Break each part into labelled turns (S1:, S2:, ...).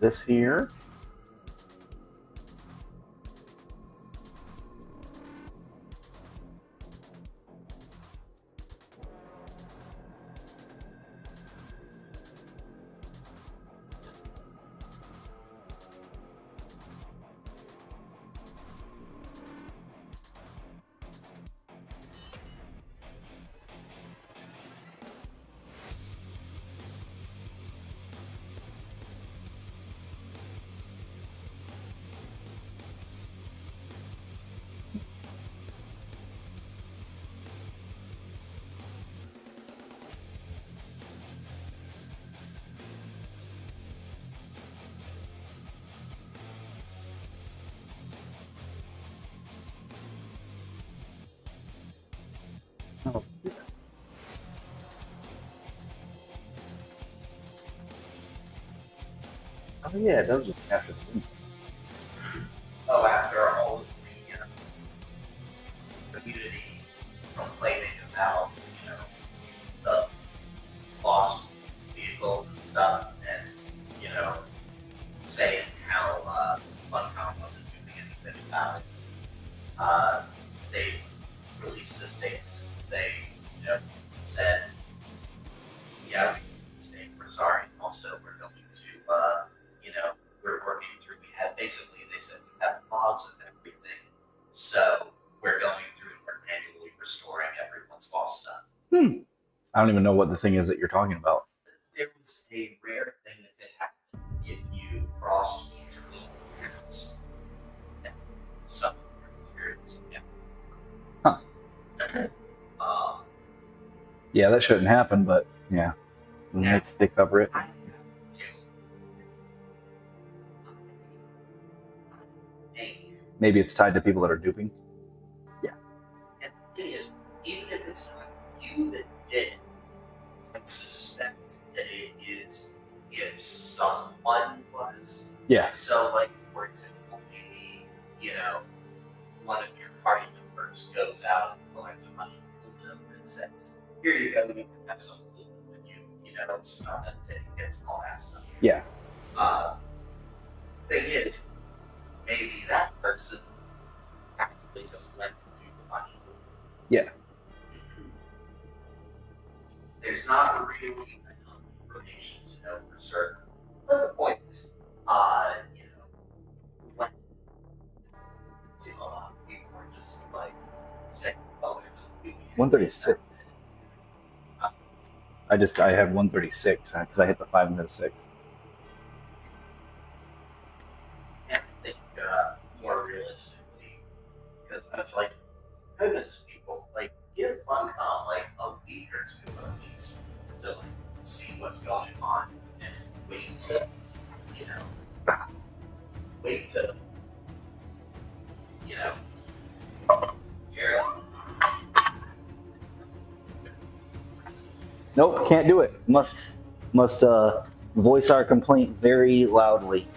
S1: this here. Oh, yeah. Oh yeah, that was just after the movie.
S2: Oh, after all of the community complaining about, the lost vehicles and stuff, and, saying how Funcom wasn't doing anything about it, they released a statement. They, said, yeah, we made a mistake, we're sorry. Also, we're going to, we're working through, they said we have logs and everything. So we're going through and we're manually restoring everyone's lost stuff.
S1: I don't even know what the thing is that you're talking about.
S2: There was a rare thing that could happen if you crossed between parents and some of your experience.
S1: Huh. Yeah, that shouldn't happen, but yeah. They cover it. Maybe it's tied to people that are duping. Yeah.
S2: And the thing is, even if it's not you that did it, I suspect that it is if someone was.
S1: Yeah.
S2: So, like, for example, maybe, one of your party members goes out and collects a bunch of aluminum and says, here you go, you can have some aluminum when it's not that it gets all that stuff.
S1: Yeah.
S2: Thing is, maybe that person actually just went to a bunch of aluminum.
S1: Yeah.
S2: There's not really enough information to know for certain. But the point is, when a lot of people are just like saying, oh, they're not doing it.
S1: 136. I have 136 because I hit the 5 minute 6.
S2: And I think more realistically, because that's like, goodness, people, like, give Funcom like a week or two at least to like see what's going on and wait to,
S1: Nope, can't do it. Must voice our complaint very loudly.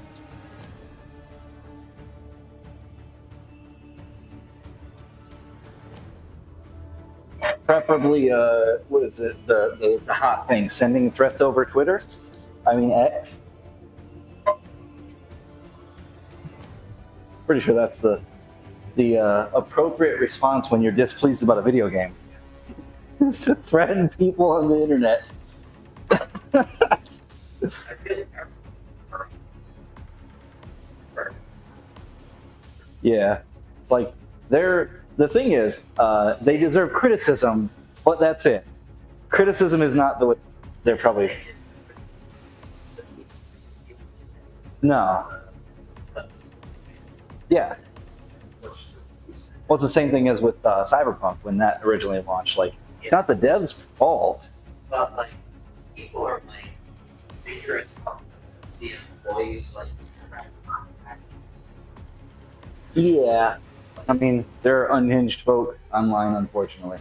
S1: Preferably, what is it? The hot thing, sending threats over Twitter. I mean X. Pretty sure that's the appropriate response when you're displeased about a video game. Is to threaten people on the internet. Yeah, it's like the thing is, they deserve criticism, but that's it. Criticism is not the way they're probably. No. Yeah. Well, it's the same thing as with Cyberpunk when that originally launched. Like, it's not the devs' fault.
S2: But like, people are like figuring out the employees like.
S1: Yeah, I mean, there are unhinged folk online, unfortunately.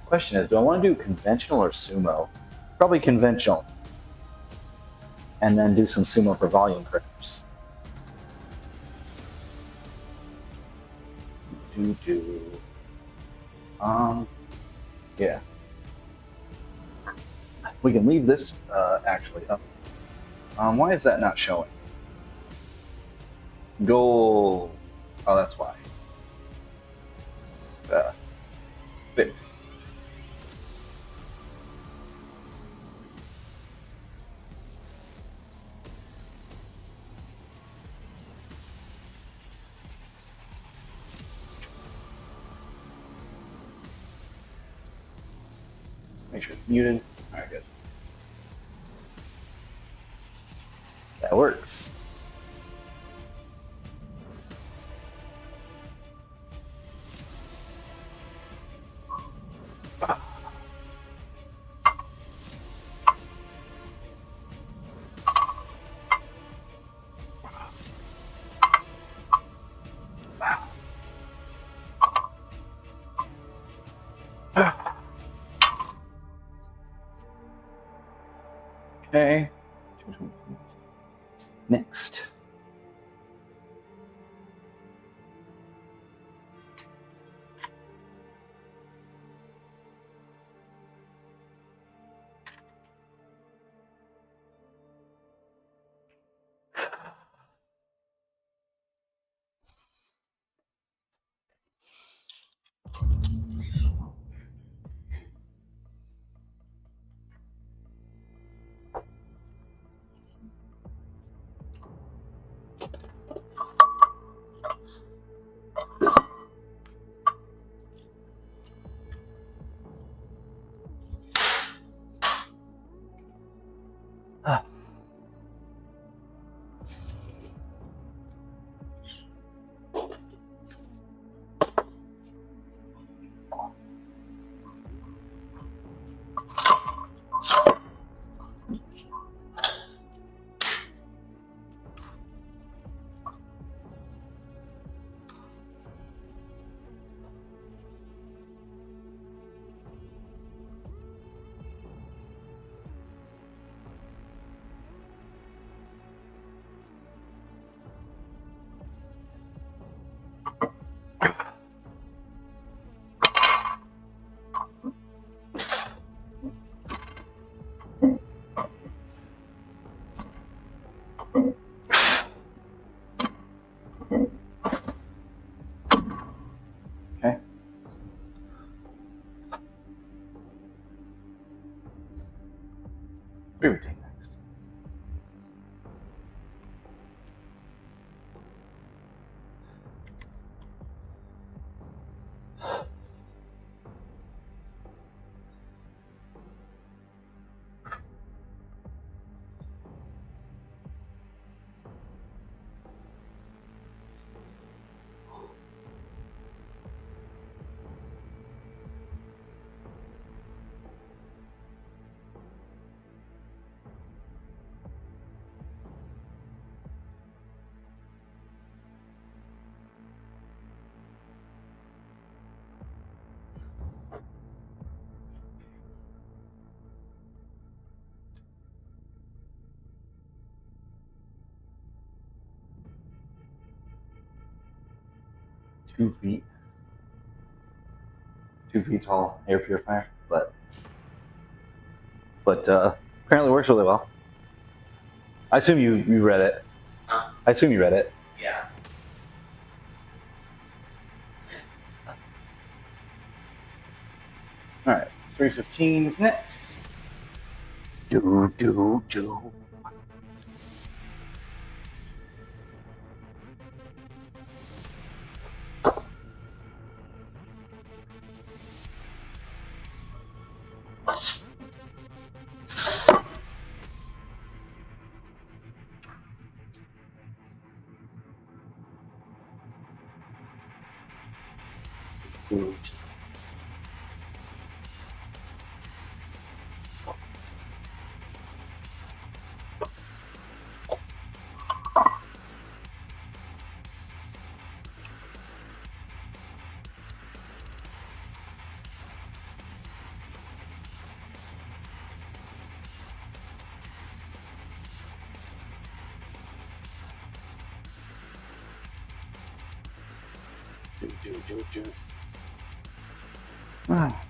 S1: Question is, do I want to do conventional or sumo? Probably conventional. And then do some sumo for volume perhaps. Yeah. We can leave this actually up. Why is that not showing? Goal. Oh, that's why. Fix. Make sure it's muted. All right, good. That works. Okay. Next. Okay. Free routine next. Two feet tall air purifier, but apparently works really well. I assume you read it. I assume you read it.
S2: Yeah.
S1: All right, 315 is next. Do. Do. Ah.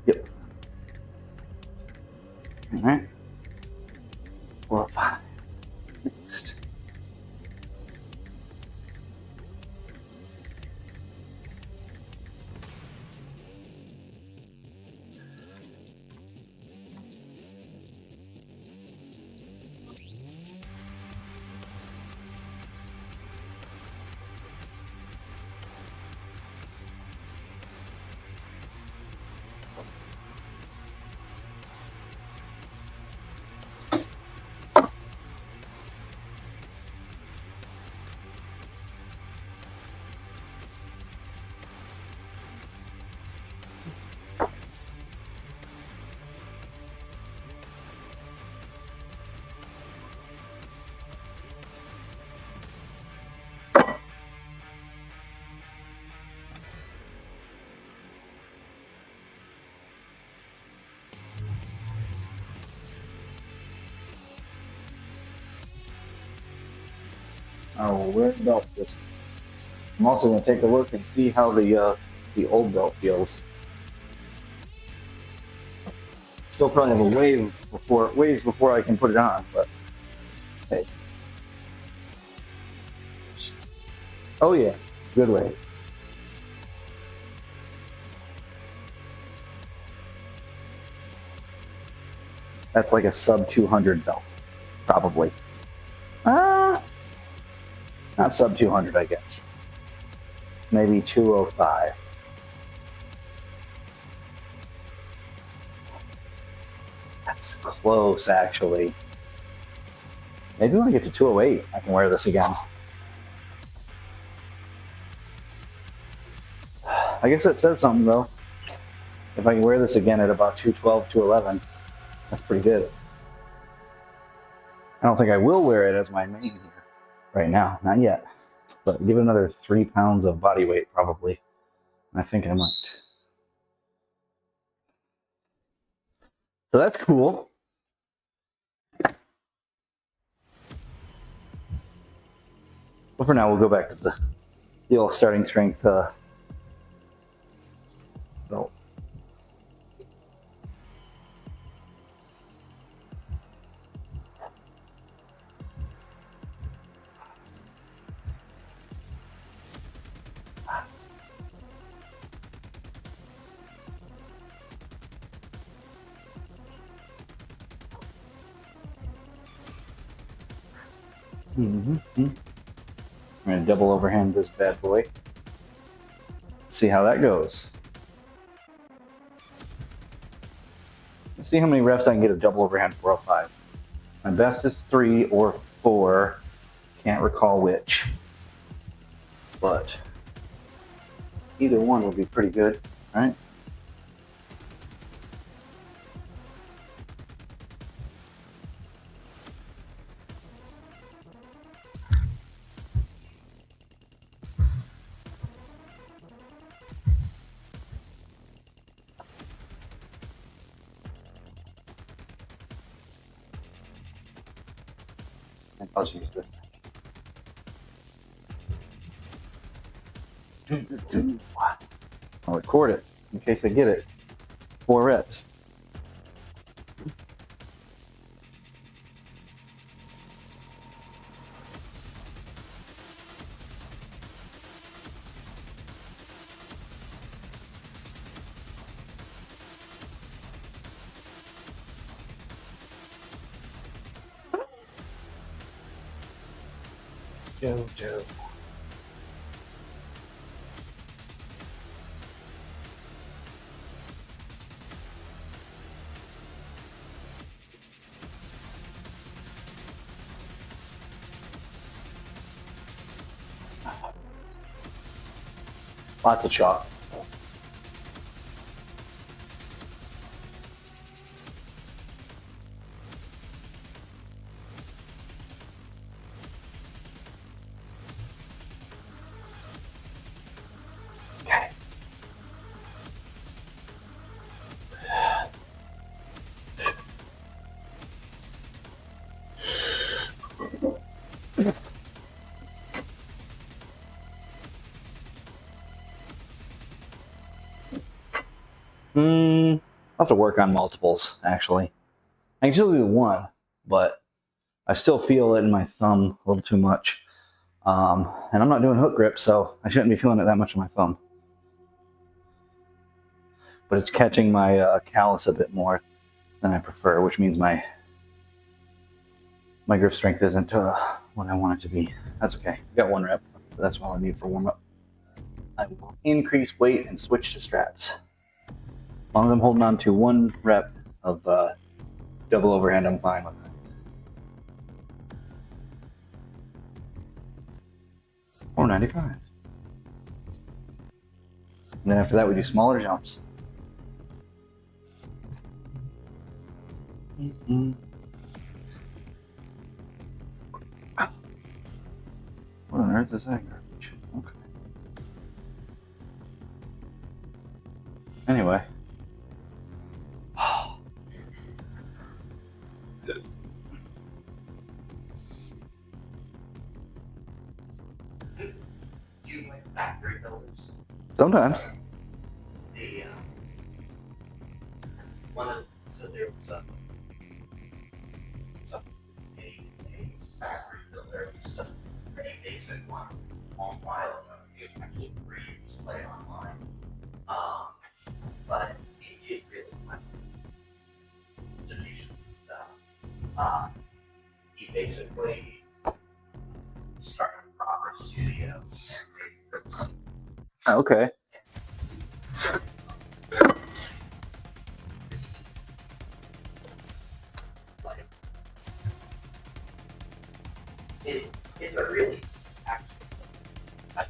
S1: Yep. All right. 4 or 5. Next. Oh, where belt this? I'm also going to take a look and see how the old belt feels. Still probably have a ways before I can put it on, but hey. Oh yeah, good ways. That's like a sub 200 belt, probably. Not sub 200, I guess. Maybe 205. That's close, actually. Maybe when I get to 208, I can wear this again. I guess that says something, though. If I can wear this again at about 212, 211, that's pretty good. I don't think I will wear it as my main here right now. Not yet. But give it another 3 pounds of body weight, probably. I think I might. So that's cool. But for now, we'll go back to the old starting strength belt. I'm going to double overhand this bad boy. See how that goes. Let's see how many reps I can get a double overhand 405. My best is 3 or 4. Can't recall which. But either one would be pretty good, right? I'll just use this. I'll record it in case I get it. 4 reps. Joe. Lots of chalk. have to work on multiples, actually. I can still do one, but I still feel it in my thumb a little too much. And I'm not doing hook grip, so I shouldn't be feeling it that much in my thumb. But it's catching my callus a bit more than I prefer, which means my grip strength isn't what I want it to be. That's okay. I got 1 rep. That's all I need for warm up. I will increase weight and switch to straps. As long as I'm holding on to 1 rep of double overhand, I'm fine with that. 495. And then after that, we do smaller jumps. What on earth is that garbage? Okay. Anyway.
S2: You like factory builders?
S1: Sometimes.
S2: The one of so there was a factory builder, just a pretty basic one, a long while ago. It was actually free to play online. But it did really like donations and stuff. He basically started a proper studio.
S1: Okay.
S2: Like, it's a really actually nice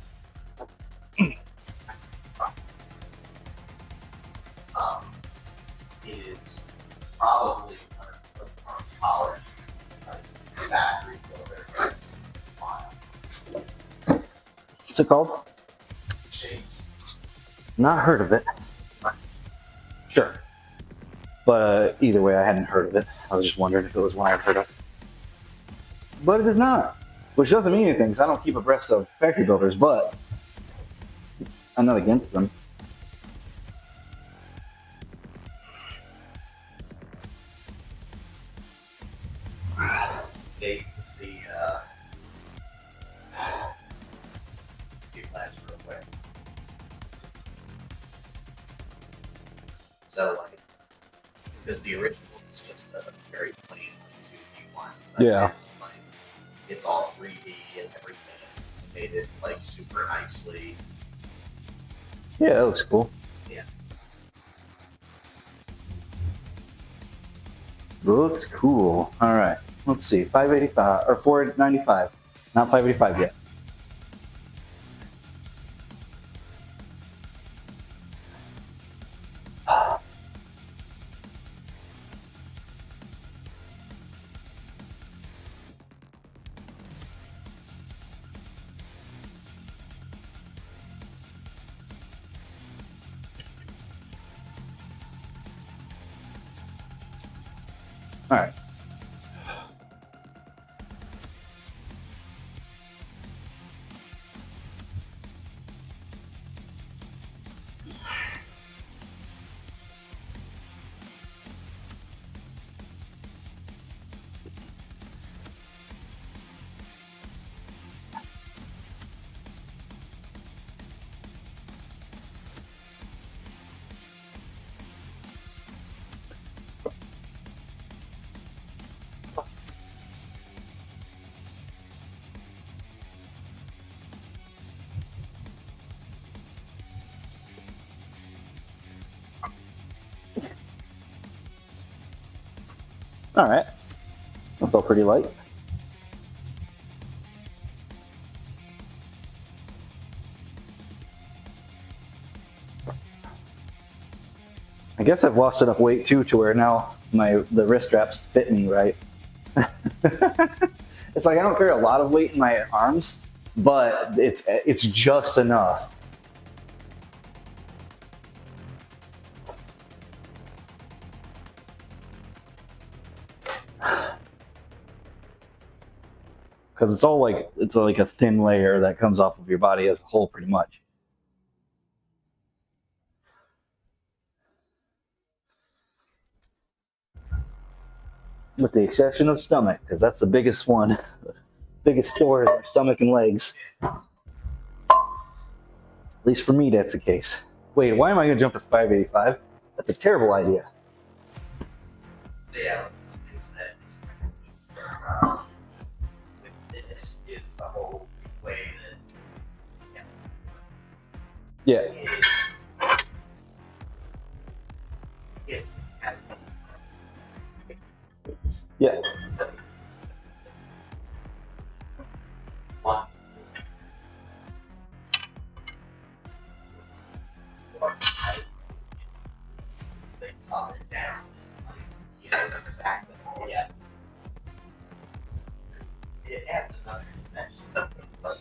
S2: it is probably one of the more polished factory builders.
S1: What's it called?
S2: Chase.
S1: Not heard of it. Sure. But either way, I hadn't heard of it. I was just wondering if it was one I'd heard of. But it is not. Which doesn't mean anything, because I don't keep abreast of factory builders, but I'm not against them.
S2: Yeah, you can see few flags real quick. So like because the original is just a very plain 2D one. But
S1: Yeah.
S2: like it's all 3D and everything is animated like super nicely.
S1: Yeah, that looks cool.
S2: Yeah.
S1: Looks cool. All right. Let's see. 585 or 495. Not 585 yet. All right. All right. That felt pretty light. I guess I've lost enough weight too to where now the wrist straps fit me right. It's like I don't carry a lot of weight in my arms, but it's just enough. Because it's like a thin layer that comes off of your body as a whole, pretty much. with the exception of stomach, because that's the biggest one. Biggest store is our stomach and legs. At least for me, that's the case. Wait, why am I going to jump for 585? That's a terrible idea.
S2: So yeah, things that with this is the whole way that
S1: Yeah.
S2: it has
S1: Yeah.
S2: one things up and down. You know, the fact that yeah, it adds another dimension. But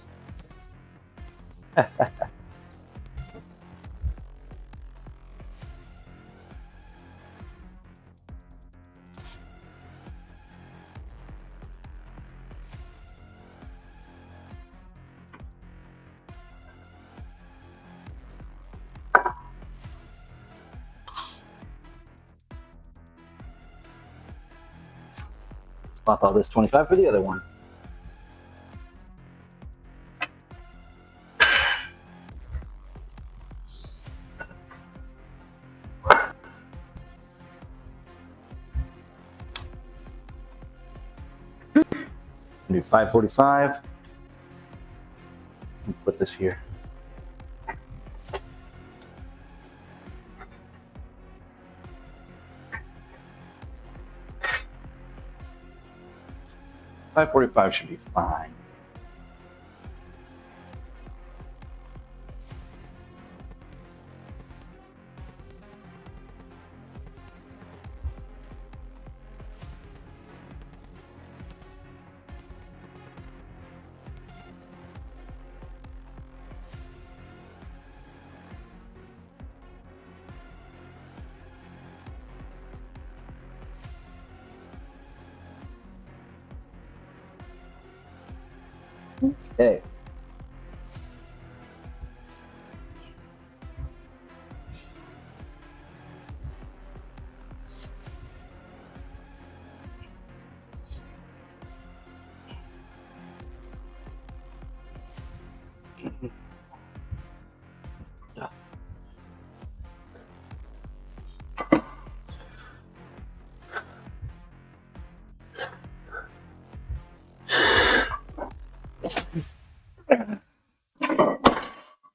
S1: Swap out this 25 for the other one. Do 545. Put this here. $545 should be fine. Okay.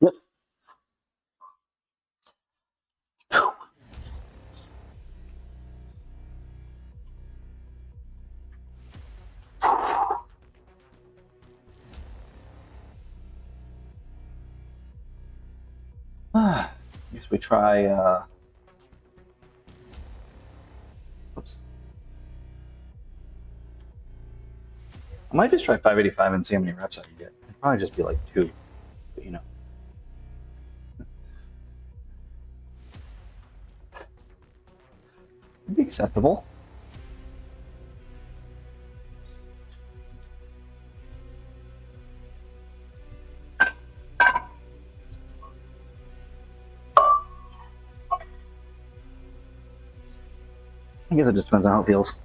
S1: Yep. I guess we try, oops. I might just try 585 and see how many reps I can get. It'd probably just be like 2, but you know. It'd be acceptable. I guess it just depends on how it feels.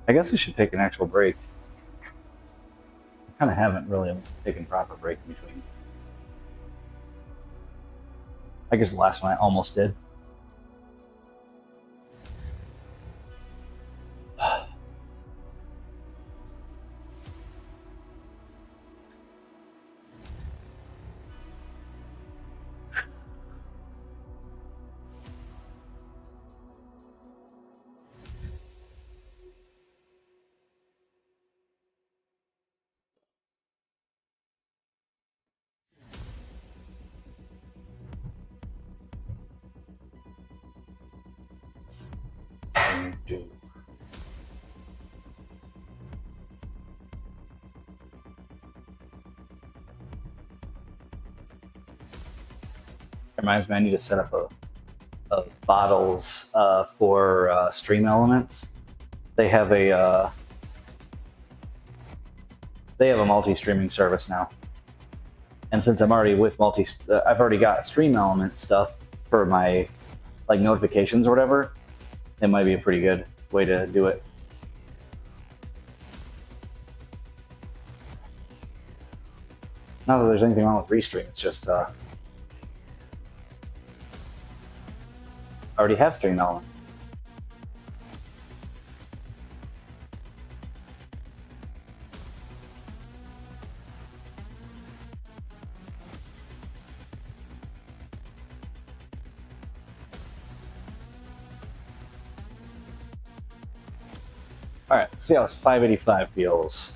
S1: I guess I should take an actual break. I kind of haven't really taken a proper break in between. I guess the last one I almost did. reminds me, I need to set up a bottles for Stream Elements. They have a multi-streaming service now, and since I'm already with I've already got Stream Element stuff for my like notifications or whatever. It might be a pretty good way to do it. Not that there's anything wrong with Restream, it's just I already have Stream Element. All right, let's see how 585 feels.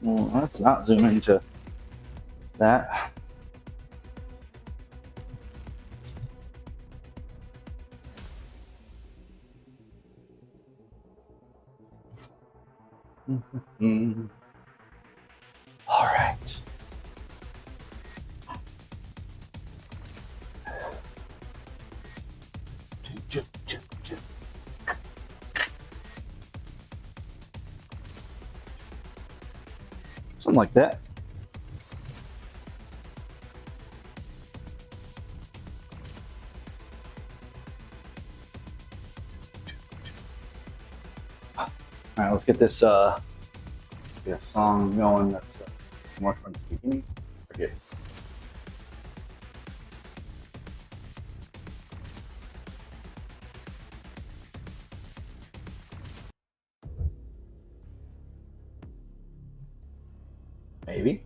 S1: Well, let's not zoom into that. All right. Something like that. All right, let's get this song going. That's more fun speaking. Forget. Maybe.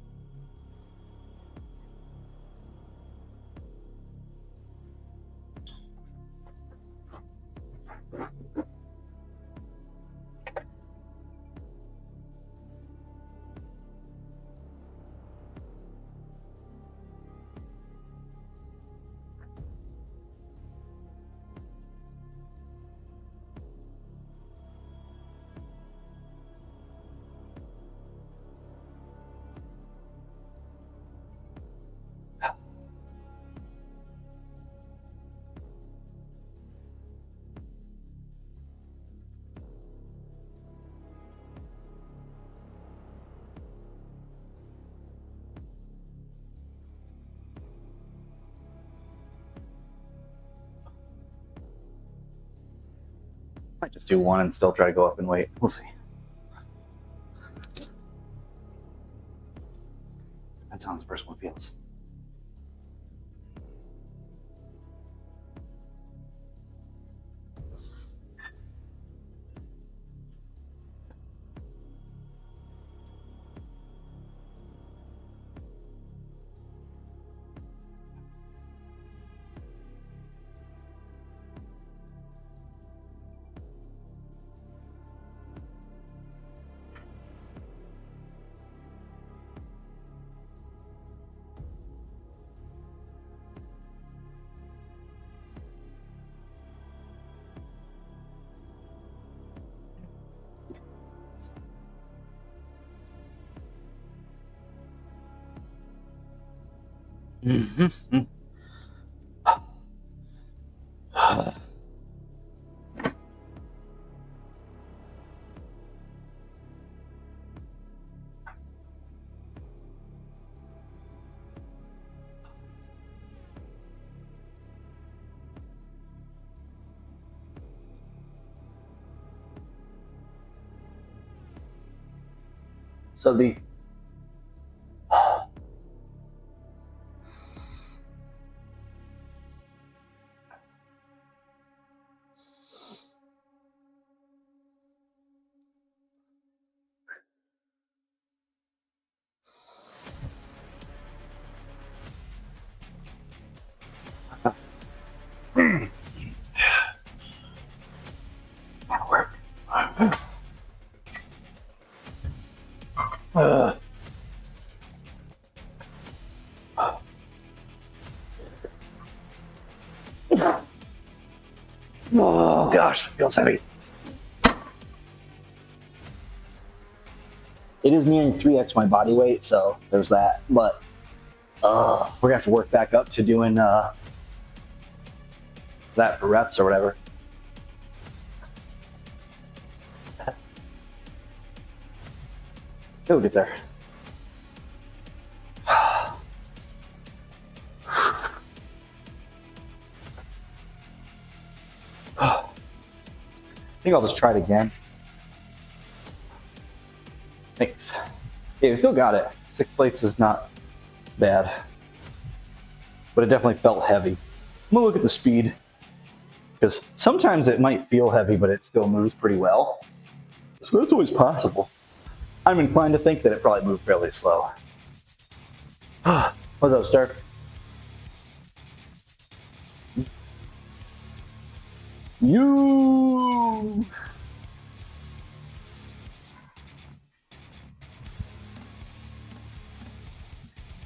S1: Might just do one and still try to go up and wait. We'll see. That's how the first one feels. Mm-hmm. So the work. Oh gosh, it feels heavy. It is nearing 3x my body weight, so there's that. But we're gonna have to work back up to doing that for reps or whatever. Go get there. I think I'll just try it again. Thanks. Yeah, we still got it. 6 plates is not bad, but it definitely felt heavy. I'm gonna look at the speed, because sometimes it might feel heavy, but it still moves pretty well. So that's always possible. I'm inclined to think that it probably moved fairly slow. What's up, Stark? You.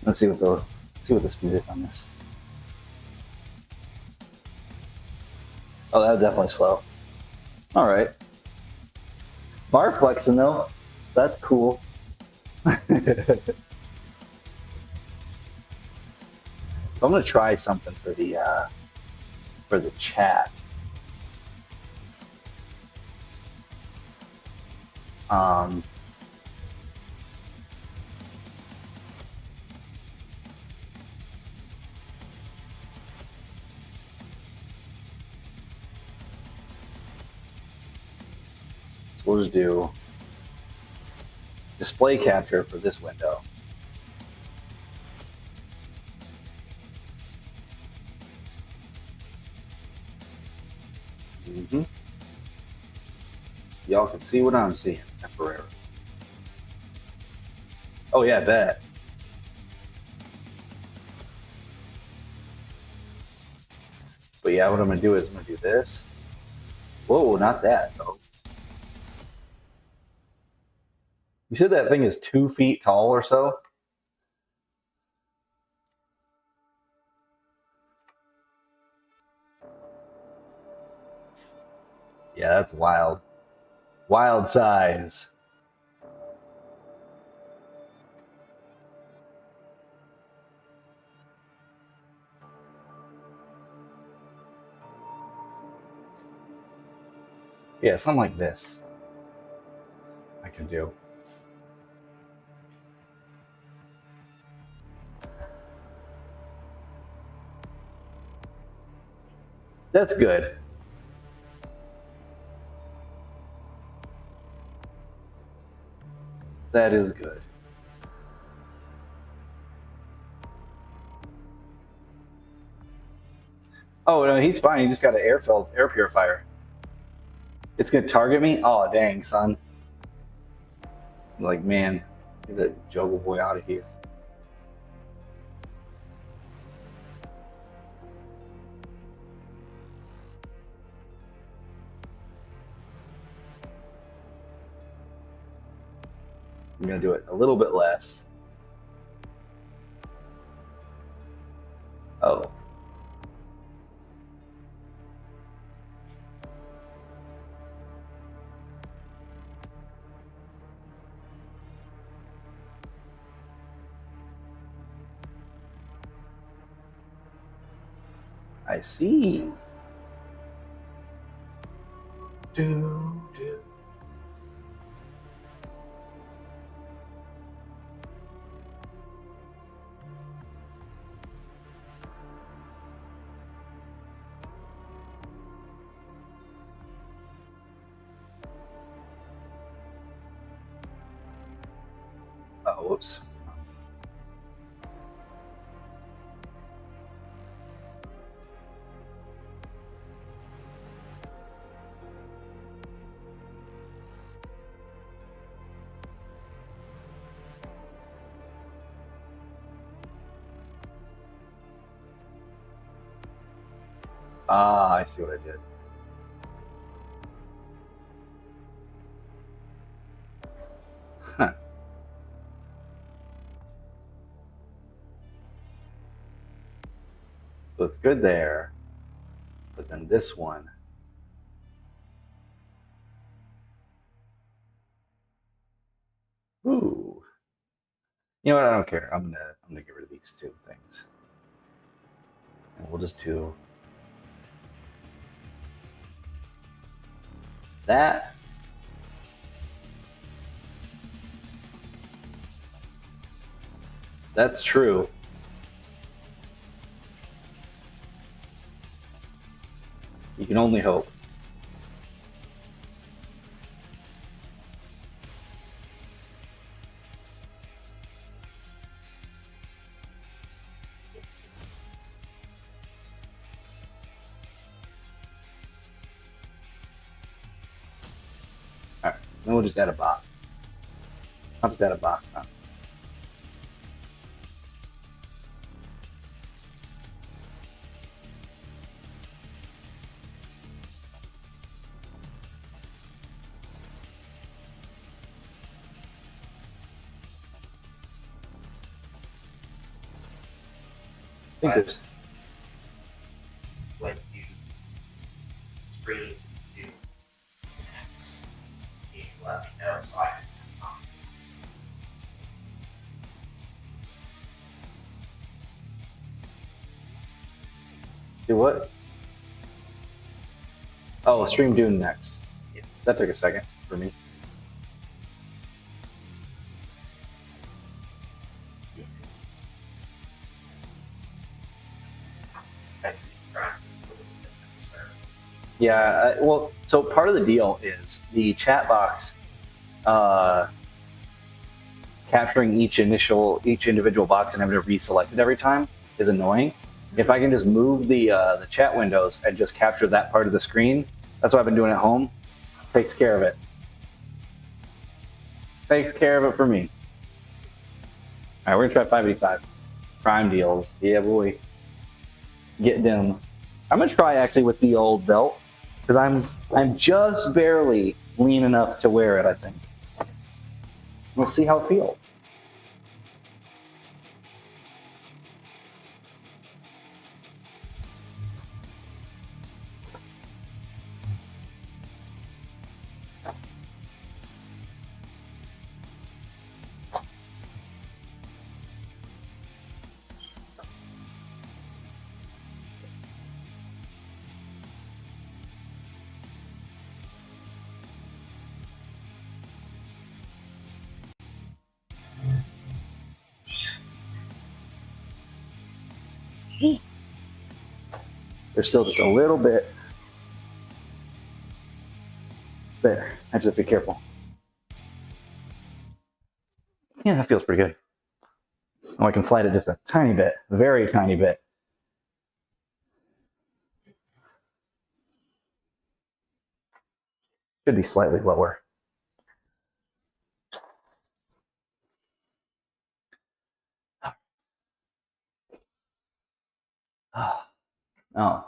S1: Let's see what the speed is on this. Oh, that's definitely slow. All right. Bar flexing though, that's cool. So I'm gonna try something for the chat. So we'll just do display capture for this window. Y'all can see what I'm seeing temporarily. Oh yeah, I bet. But yeah, what I'm gonna do is I'm gonna do this. Whoa, not that though. You said that thing is 2 feet tall or so? Yeah, that's wild. Wild size. Yeah, something like this I can do. That's good. That is good. Oh no, he's fine. He just got an air purifier. It's gonna target me? Oh dang, son. Like, man, get that juggle boy out of here. I'm gonna do it a little bit less. Oh. I see. Do. Oh, whoops. Ah, I see what I did. Huh. So it's good there. But then this one, You know what? I don't care. I'm gonna get rid of these two things, and we'll just do that. That's true. You can only hope. All right, then we'll just add a box. I'll just add a box. Huh? I think there's
S2: When you stream to X, you let me know so I can.
S1: do what? Oh, stream Dune next.
S2: Yeah.
S1: That took a second for me.
S2: I see. Sir.
S1: Yeah, well, so part of the deal is the chat box capturing each individual box and having to reselect it every time is annoying. If I can just move the chat windows and just capture that part of the screen, that's what I've been doing at home. Takes care of it. Takes care of it for me. All right, we're gonna try 585 prime deals. Yeah, boy, get them. I'm gonna try actually with the old belt because I'm just barely lean enough to wear it. I think. We'll see how it feels. There's still just a little bit there. I have to be careful. Yeah, that feels pretty good. Oh, I can slide it just a tiny bit, very tiny bit. Should be slightly lower. Oh.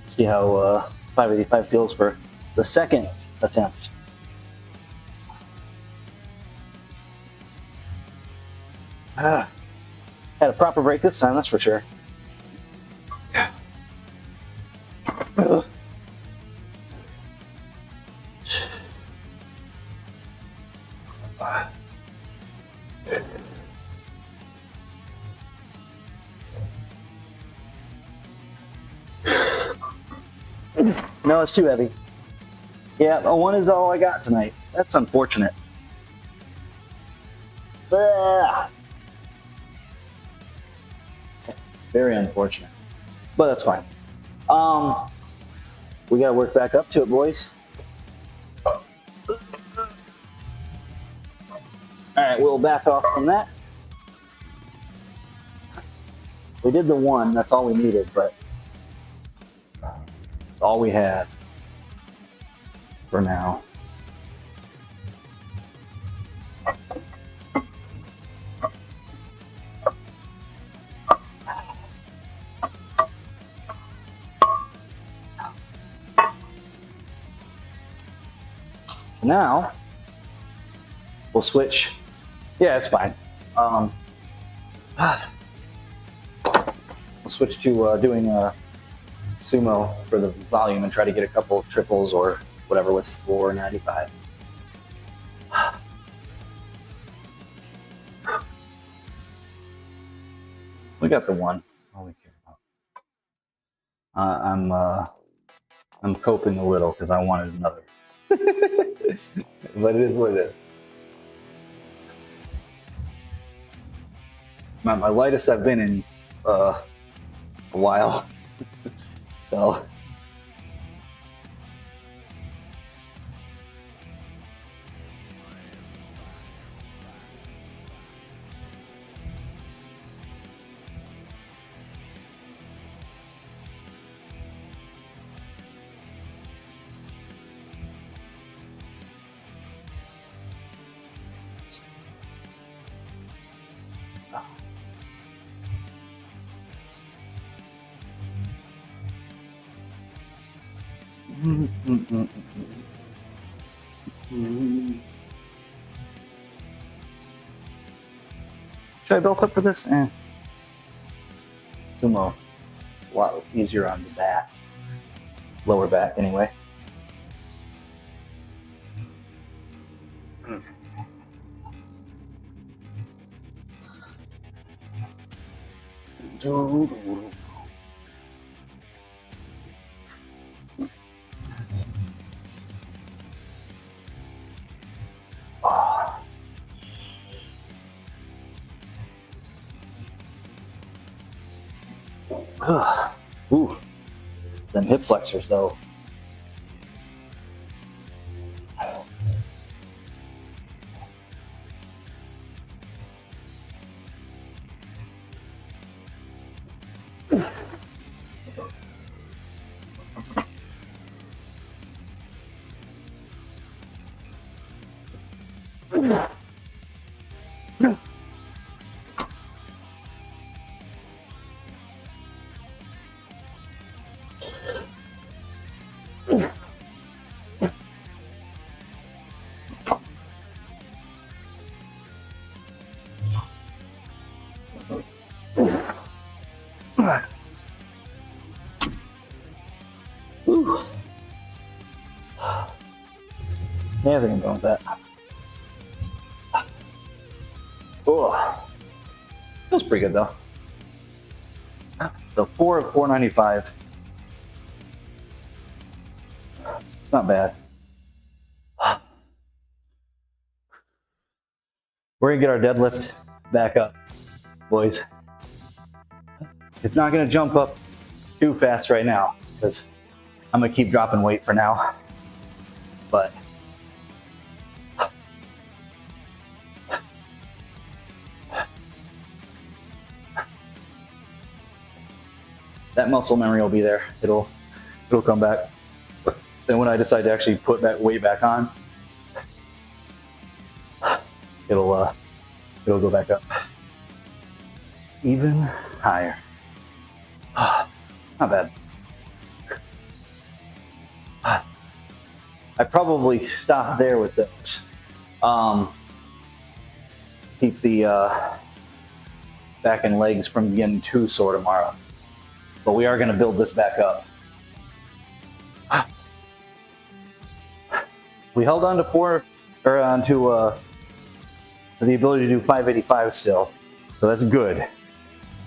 S1: See how 585 feels for the second attempt. Had a proper break this time, that's for sure. No, it's too heavy. Yeah, one is all I got tonight. That's unfortunate. Ugh. Very unfortunate. But that's fine. We gotta work back up to it, boys. Alright, we'll back off from that. We did the one, that's all we needed, but it's all we had for now. So now we'll switch. Yeah, it's fine. We'll switch to doing sumo for the volume and try to get a couple triples or whatever with 495. We got the one. That's all we care about. I'm coping a little because I wanted another, but it is what it is. My lightest I've been in a while. So. Should I belt clip for this? Sumo. A lot easier on the back. Lower back, anyway. Ooh, them hip flexors though. Ooh. Yeah, I think I'm going with that. Oh, feels pretty good though. So 4 of 495. It's not bad. We're gonna get our deadlift back up, boys. It's not gonna jump up too fast right now because I'm gonna keep dropping weight for now. But that muscle memory will be there. It'll come back. Then when I decide to actually put that weight back on, it'll go back up even higher. Not bad. I probably stop there with those. Keep the back and legs from getting too sore tomorrow. But we are going to build this back up. We held on to the ability to do 585 still, so that's good.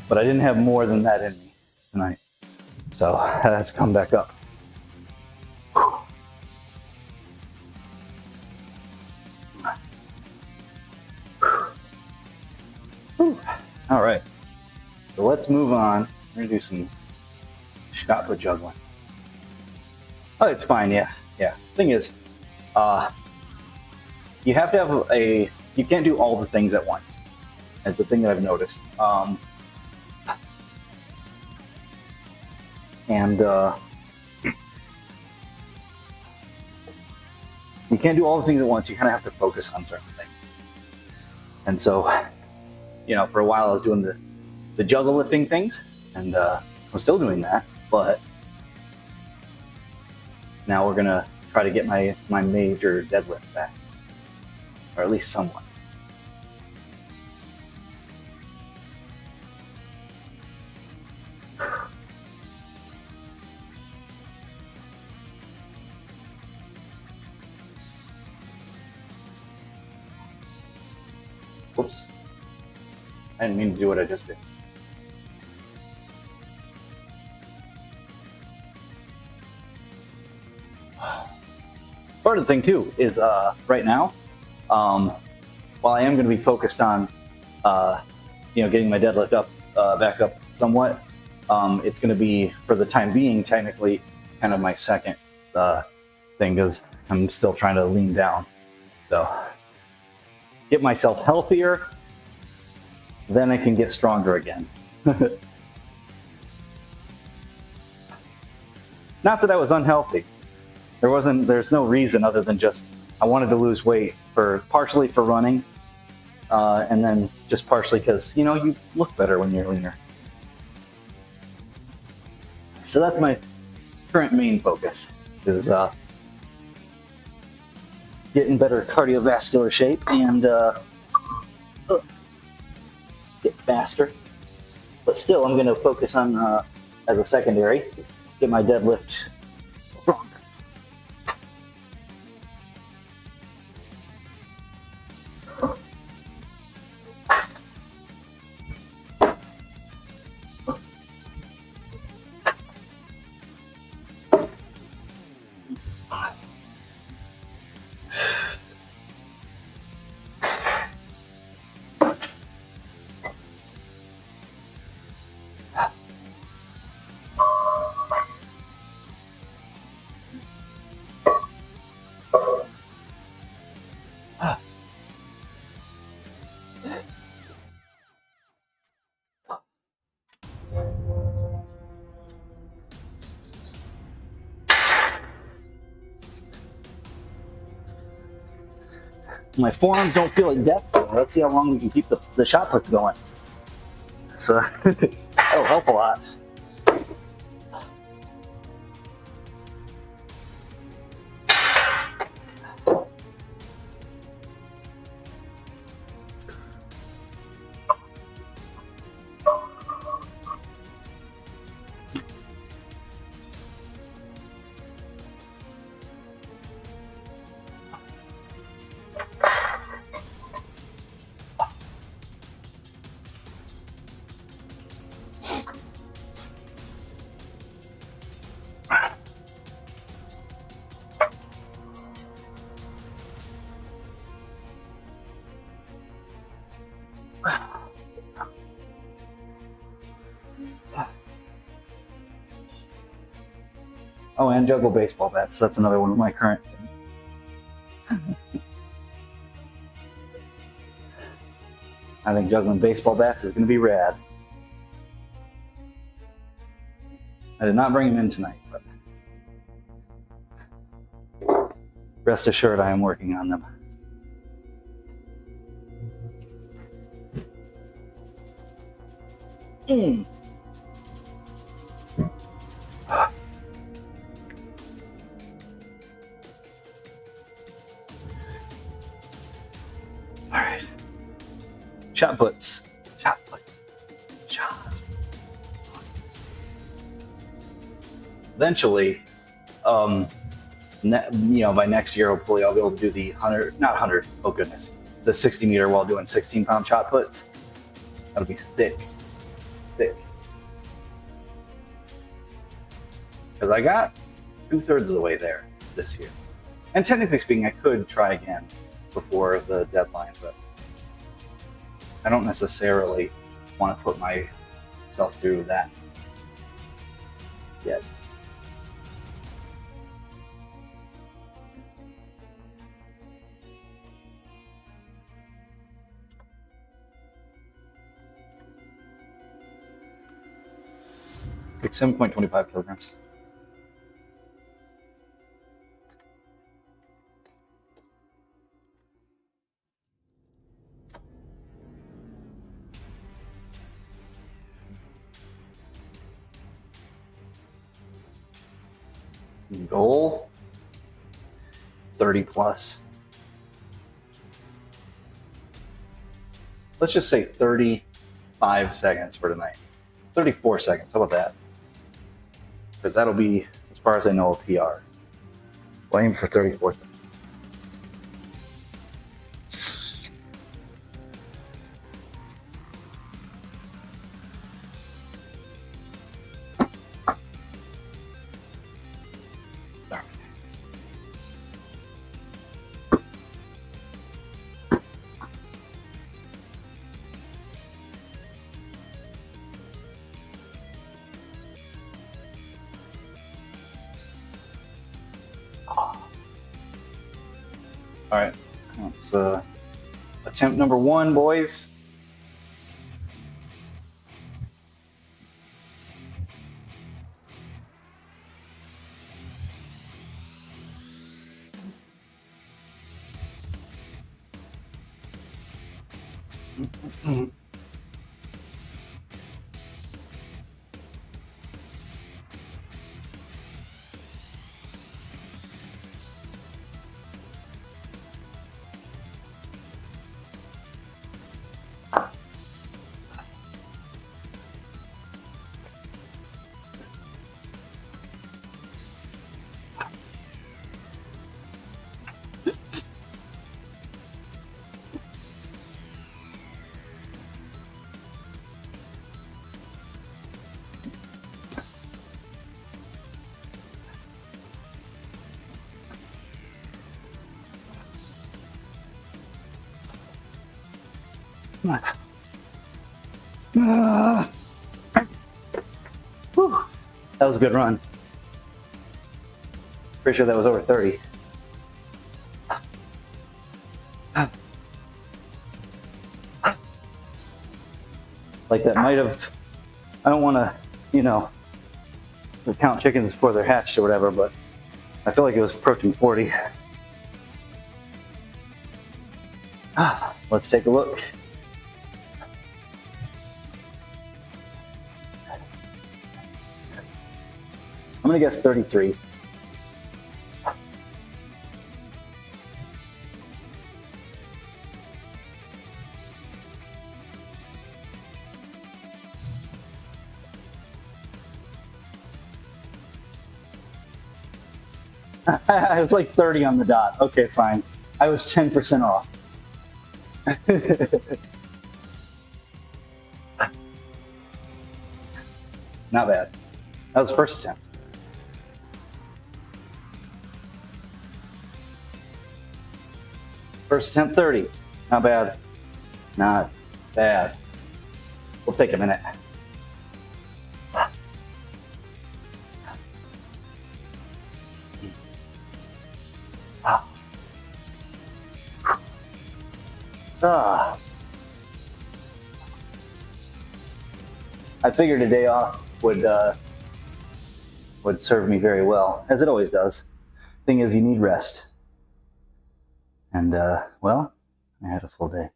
S1: But I didn't have more than that in me tonight, so that's come back up. All right, so let's move on. We're gonna do some shot put juggling. Oh, it's fine, yeah. Thing is, you have to have you can't do all the things at once. That's the thing that I've noticed. And you can't do all the things at once. You kind of have to focus on certain things. And so, for a while I was doing the juggle lifting things, and I'm still doing that, but now we're gonna try to get my major deadlift back, or at least somewhat. Whoops. I didn't mean to do what I just did. Part of the thing too is right now, while I am going to be focused on, getting my deadlift up, back up somewhat, it's going to be, for the time being, technically kind of my second thing, because I'm still trying to lean down. So get myself healthier, then I can get stronger again. Not that I was unhealthy. There's no reason other than just I wanted to lose weight, partially for running, and then just partially because you look better when you're leaner. So that's my current main focus, is getting better cardiovascular shape and get faster. But still, I'm going to focus on, as a secondary, get my deadlift stronger. My forearms don't feel like death. Let's see how long we can keep the shot puts going. So that'll help a lot. Oh, and juggle baseball bats. That's another one of my current things. I think juggling baseball bats is going to be rad. I did not bring them in tonight, but rest assured I am working on them. All right. Shot puts. Shot puts. Shot puts. Eventually, by next year, hopefully I'll be able to do the 100, oh goodness, the 60 meter while doing 16-pound shot puts. That'll be thick. Because I got 2/3 of the way there this year. And technically speaking, I could try again before the deadline, but I don't necessarily want to put myself through that yet. 7.25 kilograms. Goal 30 plus. Let's just say 35 seconds for tonight. 34 seconds. How about that? Because that'll be, as far as I know, a PR. We'll aim for 34 seconds. All right, that's attempt number 1, boys. Whew. That was a good run. Pretty sure that was over 30. Like that might have, I don't want to, count chickens before they're hatched or whatever, but I feel like it was approaching 40. Let's take a look. I'm gonna guess 33. It was like 30 on the dot. Okay, fine. I was 10% off. Not bad. That was the first attempt. First attempt 30. Not bad. Not bad. We'll take a minute. I figured a day off would serve me very well, as it always does. Thing is, you need rest. And, well, I had a full day.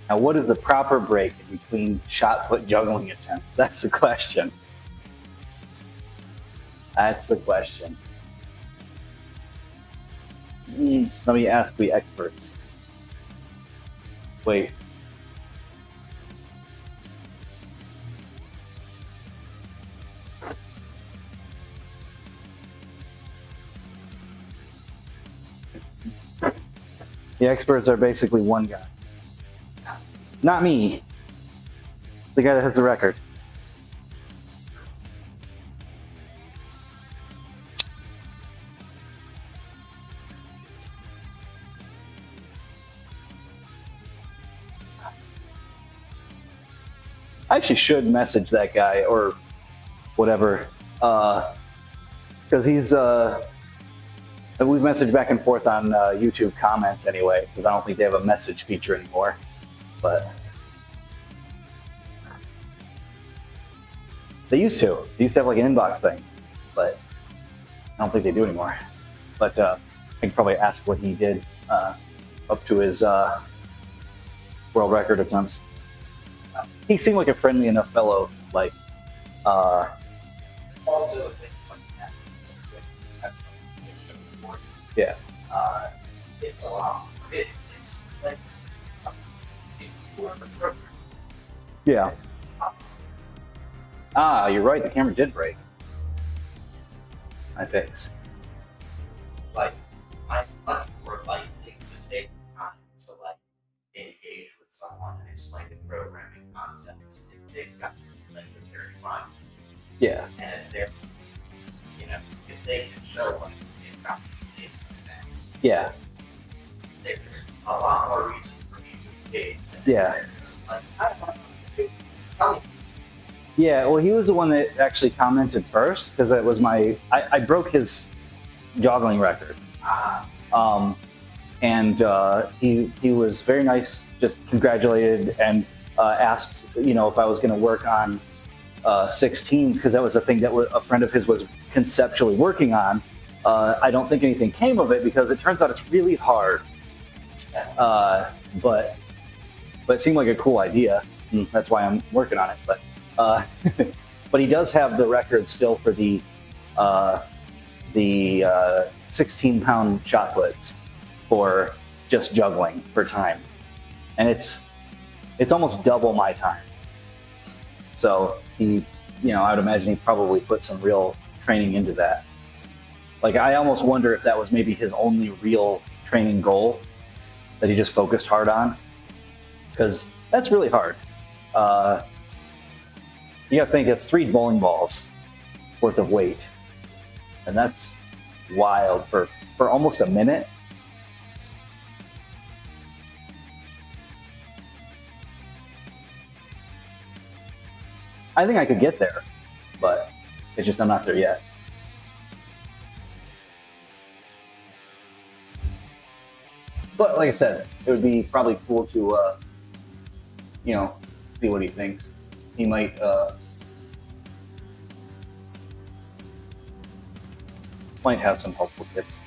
S1: Now, what is the proper break between shot put juggling attempts? That's the question. That's the question. Let me ask the experts. Wait. The experts are basically one guy. Not me. The guy that has the record. I actually should message that guy or whatever, because he's we've messaged back and forth on YouTube comments anyway, because I don't think they have a message feature anymore. But they used to. They used to have like an inbox thing, but I don't think they do anymore. But I could probably ask what he did up to his world record attempts. He seemed like a friendly enough fellow. Like,
S2: Also, things like that. That's something
S1: yeah,
S2: it's a lot. It's like something people are programmed.
S1: yeah. Ah, you're right. The camera did break. I fix.
S2: Like, I much more likely to take time to like engage with someone and explain the programming concepts if they've got something that they're fun.
S1: Yeah,
S2: And if they're, you know, if they can show like they've got the basics down,
S1: yeah,
S2: there's a lot more reason for me to engage.
S1: Yeah.
S2: They're just like, I don't know. Tell me.
S1: yeah. Well, he was the one that actually commented first because it was my. I broke his joggling record. And he was very nice, just congratulated and asked, you know, if I was going to work on 16s, because that was a thing that a friend of his was conceptually working on. I don't think anything came of it because it turns out it's really hard. But it seemed like a cool idea. That's why I'm working on it. But but he does have the record still for the 16-pound shot puts for just juggling for time, and it's almost double my time. So he, you know, I would imagine he probably put some real training into that. Like, I almost wonder if that was maybe his only real training goal that he just focused hard on, because that's really hard. You gotta think it's 3 bowling balls worth of weight, and that's wild for almost a minute. I think I could get there, but it's just I'm not there yet. But like I said, it would be probably cool to, you know, see what he thinks. He might have some helpful tips.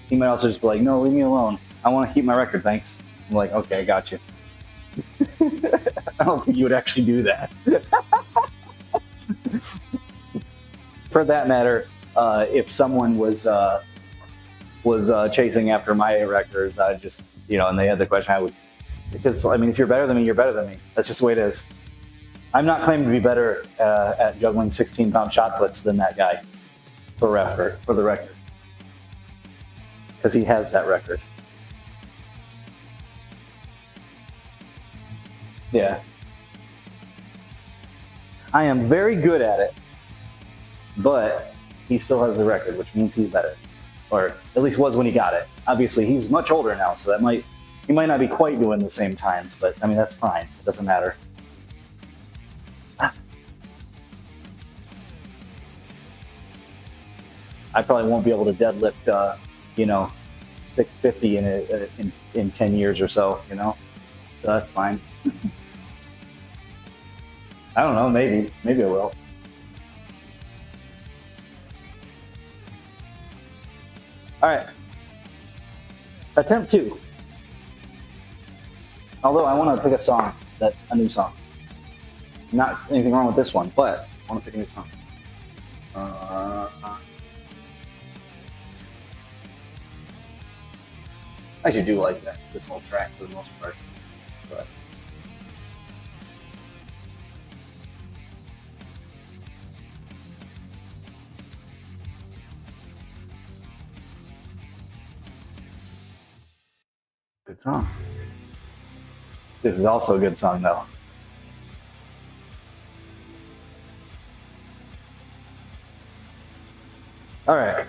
S1: He might also just be like, "No, leave me alone. I want to keep my record, thanks." I'm like, "Okay, I got you." I don't think you would actually do that. For that matter, if someone was chasing after my records, I just, you know, and they had the question, I would, because I mean, if you're better than me, you're better than me. That's just the way it is. I'm not claiming to be better at juggling 16-pound shot puts than that guy for the record, because he has that record. Yeah. I am very good at it, but he still has the record, which means he's better. Or at least was when he got it. Obviously, he's much older now, so he might not be quite doing the same times, but I mean, that's fine. It doesn't matter. I probably won't be able to deadlift, you know, 650 in 10 years or so, you know? So that's fine. I don't know, maybe I will. All right. Attempt 2. Although I want to pick a new song. Not anything wrong with this one, but I want to pick a new song. I actually do like this whole track for the most part. But Good song. This is also a good song, though. All right.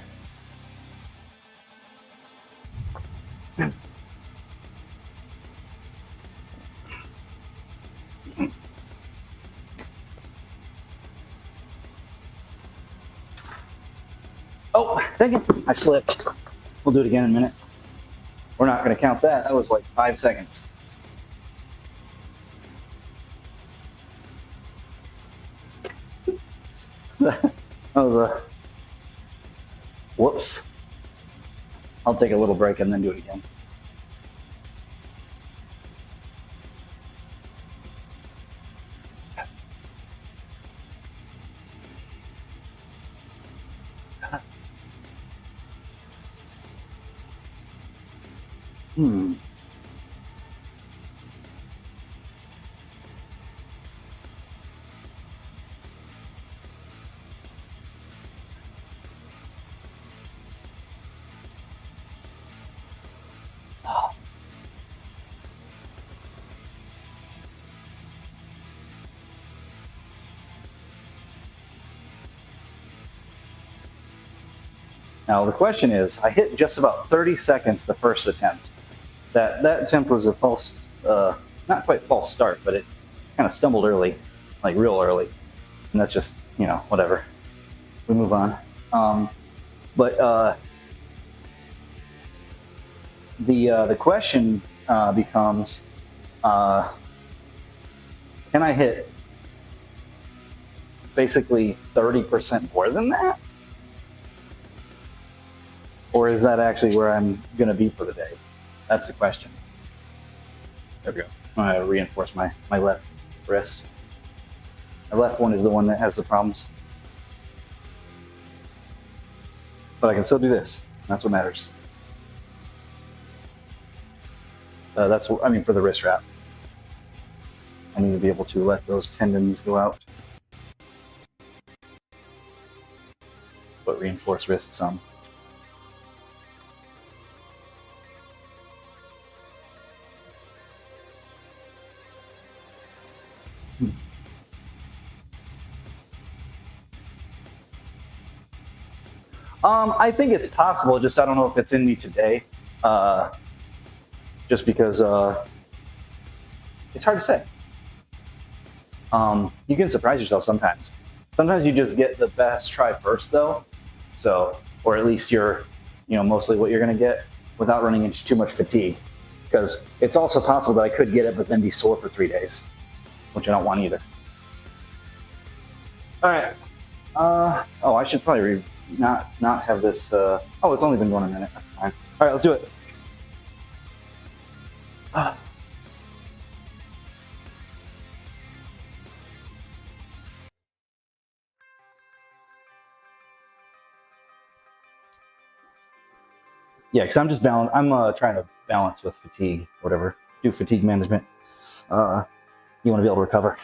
S1: Oh, dang it. I slipped. We'll do it again in a minute. We're not going to count that. That was like 5 seconds. That was a whoops. I'll take a little break and then do it again. Now the question is, I hit just about 30 seconds the first attempt. That attempt was a false, not quite false start, but it kind of stumbled early, like real early, and that's just, you know, whatever. We move on. But the question becomes, can I hit basically 30% more than that? Or is that actually where I'm going to be for the day? That's the question. There we go. I'm going to reinforce my left wrist. My left one is the one that has the problems. But I can still do this. That's what matters. That's what I mean for the wrist wrap. I need to be able to let those tendons go out. But reinforce wrist some. I think it's possible, just I don't know if it's in me today. Just because it's hard to say. You can surprise yourself sometimes. Sometimes you just get the best try first, though. So, or at least you're, you know, mostly what you're going to get without running into too much fatigue. Because it's also possible that I could get it, but then be sore for 3 days, which I don't want either. All right. Oh, I should probably not have this. Oh, it's only been going a minute. That's fine. All right, let's do it. Yeah, because I'm just I'm trying to balance with fatigue, whatever. Do fatigue management. You want to be able to recover.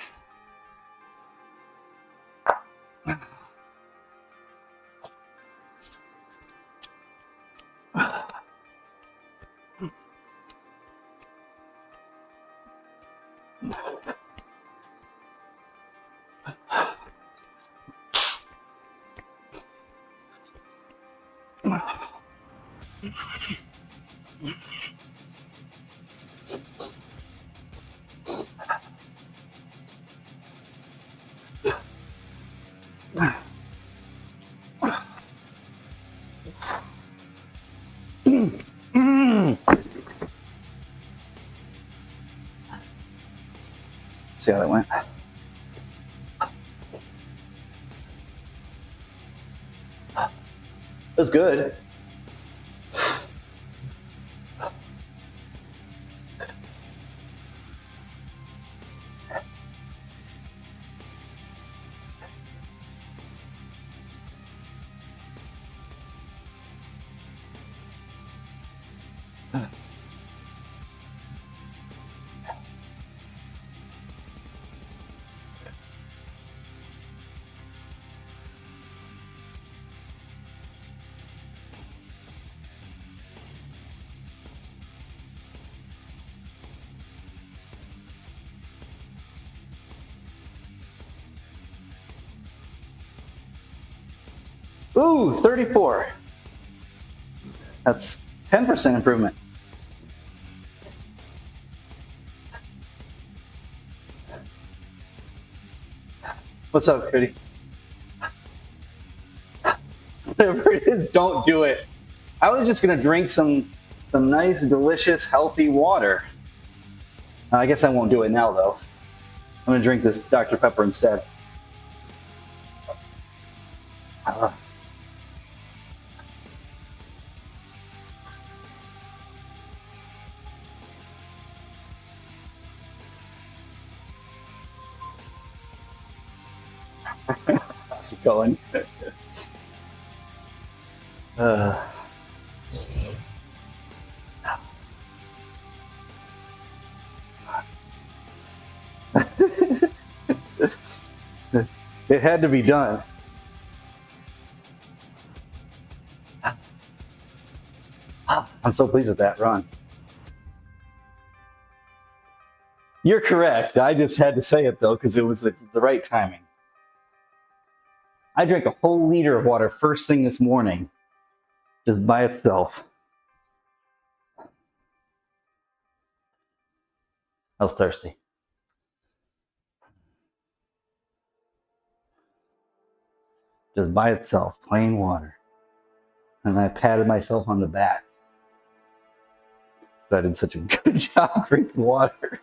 S1: See how that went. It was good. Ooh, 34. That's 10% improvement. What's up, Kitty? Whatever it is, don't do it. I was just gonna drink some nice, delicious, healthy water. I guess I won't do it now, though. I'm gonna drink this Dr. Pepper instead. How's it going? It had to be done. I'm so pleased with that run. You're correct. I just had to say it though because it was the right timing. I drank a whole liter of water first thing this morning, just by itself. I was thirsty. Just by itself, plain water. And I patted myself on the back. I did such a good job drinking water.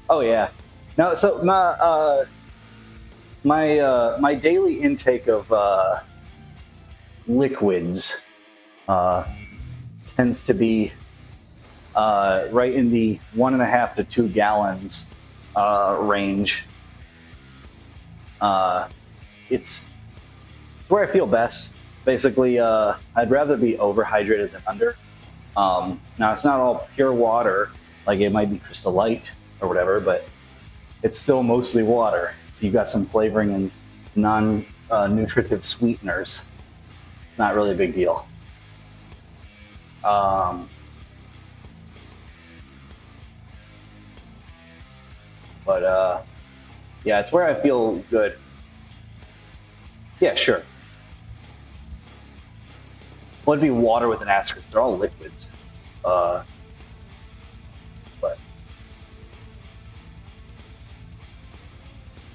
S1: Oh yeah. Now, so my daily intake of liquids tends to be right in the 1.5 to 2 gallons range. It's where I feel best. Basically, I'd rather be overhydrated than under. Now, it's not all pure water. Like it might be Crystal Light or whatever, but it's still mostly water. So you've got some flavoring and non-nutritive sweeteners. It's not really a big deal. But yeah, it's where I feel good. Yeah, sure. Well, it'd be water with an asterisk. They're all liquids.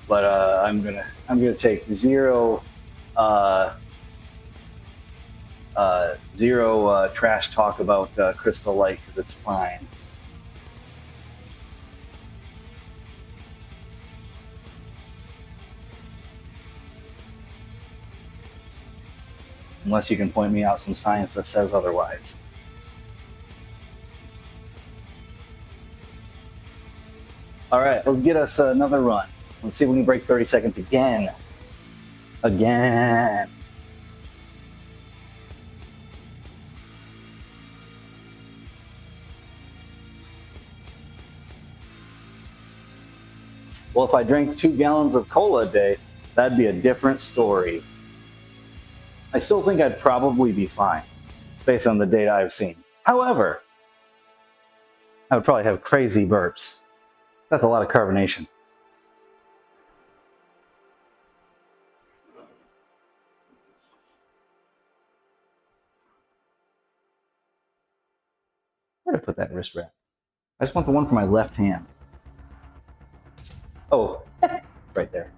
S1: But I'm gonna take zero trash talk about Crystal Light because it's fine. Unless you can point me out some science that says otherwise. All right, let's get us another run. Let's see if we can break 30 seconds again. Again. Well, if I drank 2 gallons of cola a day, that'd be a different story. I still think I'd probably be fine, based on the data I've seen. However, I would probably have crazy burps. That's a lot of carbonation. Where did I put that wrist wrap? I just want the one for my left hand. Oh, right there.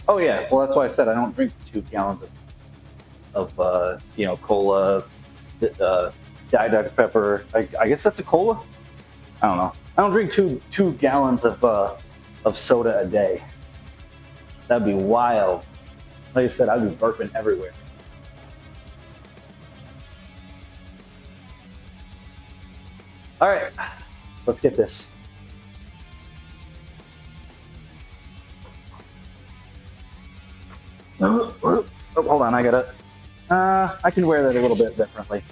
S1: Oh yeah, well that's why I said I don't drink 2 gallons of cola, Diet Dr. Pepper. I guess that's a cola. I don't know. I don't drink two gallons of soda a day. That'd be wild. Like I said, I'd be burping everywhere. All right, Let's get this. Oh, hold on, I gotta. I can wear that a little bit differently.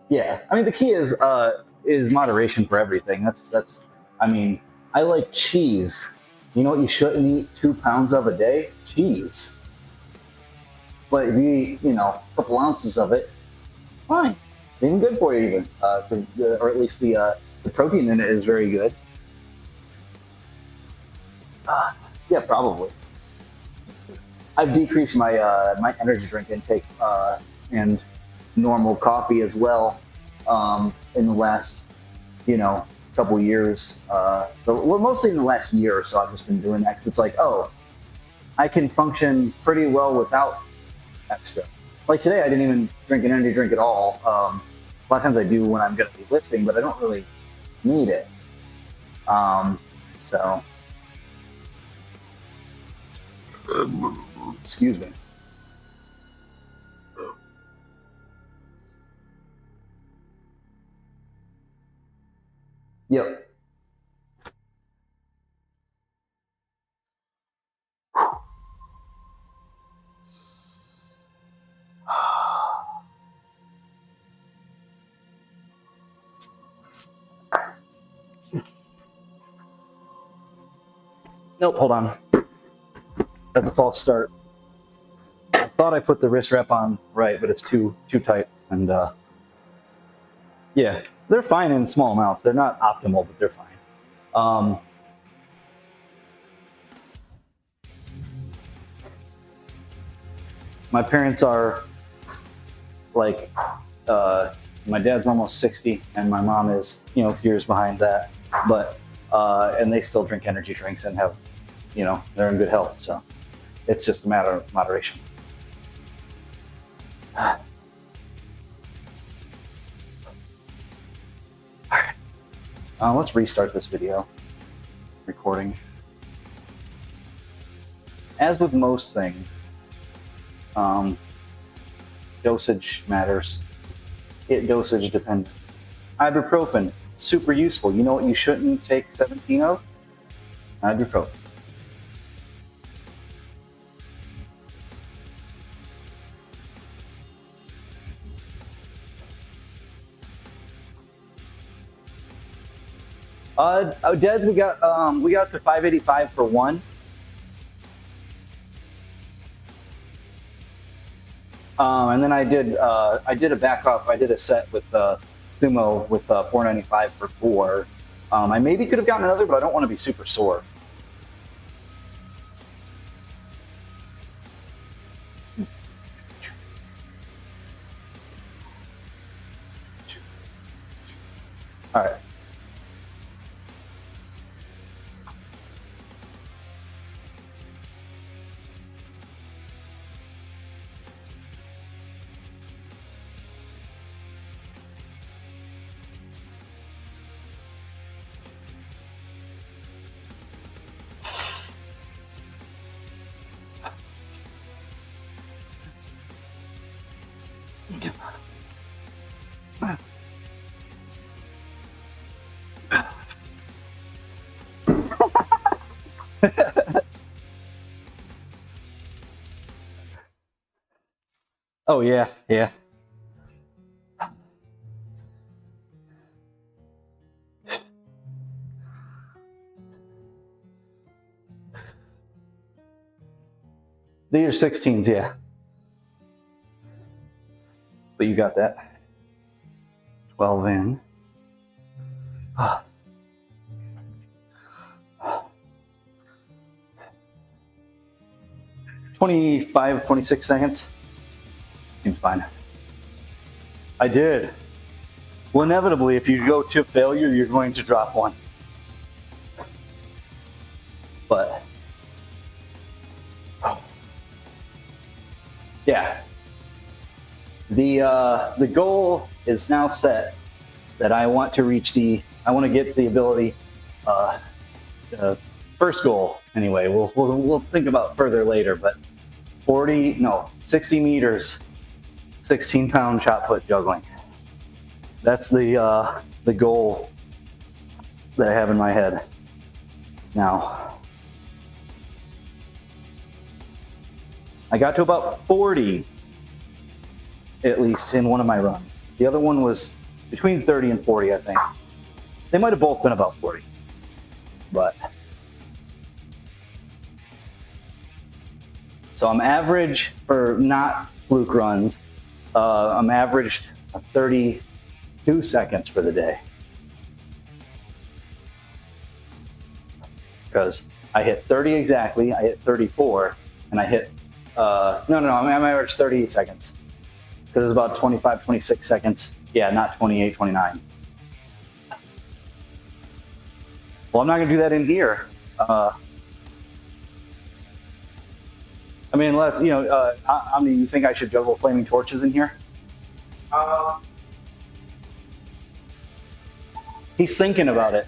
S1: Yeah, I mean the key is moderation for everything. That's. I mean, I like cheese. You know what you shouldn't eat 2 pounds of a day? Cheese. But if you eat, a couple ounces of it, fine. Even good for you, even. Or at least the protein in it is very good. Yeah, probably. I've decreased my my energy drink intake and normal coffee as well in the last, couple years. Well, mostly in the last year or so, I've just been doing that because it's like, oh, I can function pretty well without extra. Like today, I didn't even drink an energy drink at all. A lot of times I do when I'm going to be lifting, but I don't really need it. So, excuse me. Yep. Nope, hold on. That's a false start. I thought I put the wrist wrap on right, but it's too tight. And yeah, they're fine in small amounts. They're not optimal, but they're fine. My parents are like, my dad's almost 60, and my mom is, a few years behind that. But and they still drink energy drinks and have, they're in good health. So it's just a matter of moderation. All right, let's restart this video recording. As with most things, dosage matters. Dosage dependent. Ibuprofen, super useful. You know what you shouldn't take 17 of? Ibuprofen. Dead, we got up to 585 for one. And then I did a back off. I did a set with sumo with 495 for four. I maybe could have gotten another, but I don't want to be super sore. All right. Oh yeah, yeah. These are 16s, yeah. But you got that. 12 in. 25, 26 seconds. Seems fine. I did. Well, inevitably, if you go to failure, you're going to drop one. But yeah, the goal is now set that I want to reach I want to get the ability. First goal, anyway. We'll think about further later, but 60 meters, 16-pound shot put juggling. That's the goal that I have in my head. Now, I got to about 40, at least, in one of my runs. The other one was between 30 and 40, I think. They might have both been about 40, but. So I'm average for not fluke runs. I'm averaged 32 seconds for the day. Because I hit 30 exactly, I hit 34, and I hit, I'm average 38 seconds. Because it's about 25, 26 seconds. Yeah, not 28, 29. Well, I'm not gonna do that in here. I mean, unless, you think I should juggle flaming torches in here? He's thinking about it.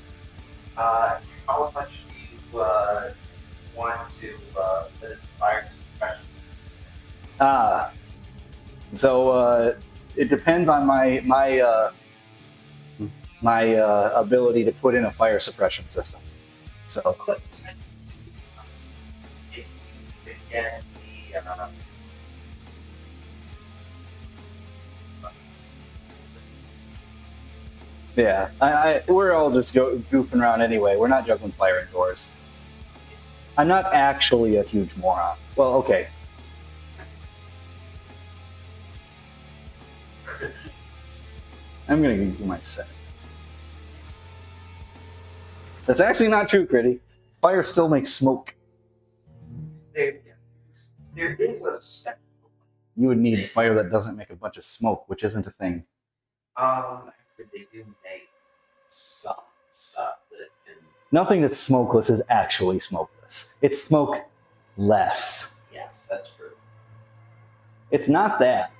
S2: How much do you want to put in fire suppressions?
S1: So it depends on my ability to put in a fire suppression system. So
S2: If you could get the
S1: yeah, we're all just goofing around anyway. We're not juggling fire indoors. I'm not actually a huge moron. Well, okay. I'm gonna give you my set. That's actually not true, Critty. Fire still makes smoke.
S2: there is a spec.
S1: You would need fire that doesn't make a bunch of smoke, which isn't a thing.
S2: Actually, they do make some stuff that can.
S1: Nothing that's smokeless is actually smokeless. It's smoke-less.
S2: Yes, that's true.
S1: It's not that.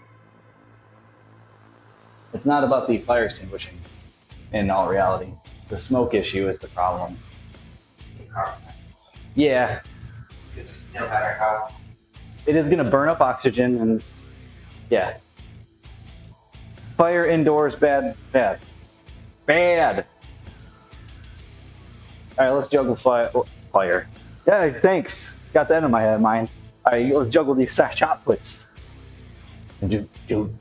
S1: It's not about the fire extinguishing in all reality. The smoke issue is the problem.
S2: The carbon monoxide.
S1: Yeah,
S2: Because no matter how.
S1: it is going to burn up oxygen and yeah. Fire indoors, bad. All right, let's juggle fire. Yeah, thanks. Got that in my mind. All right, let's juggle these shot puts. Do.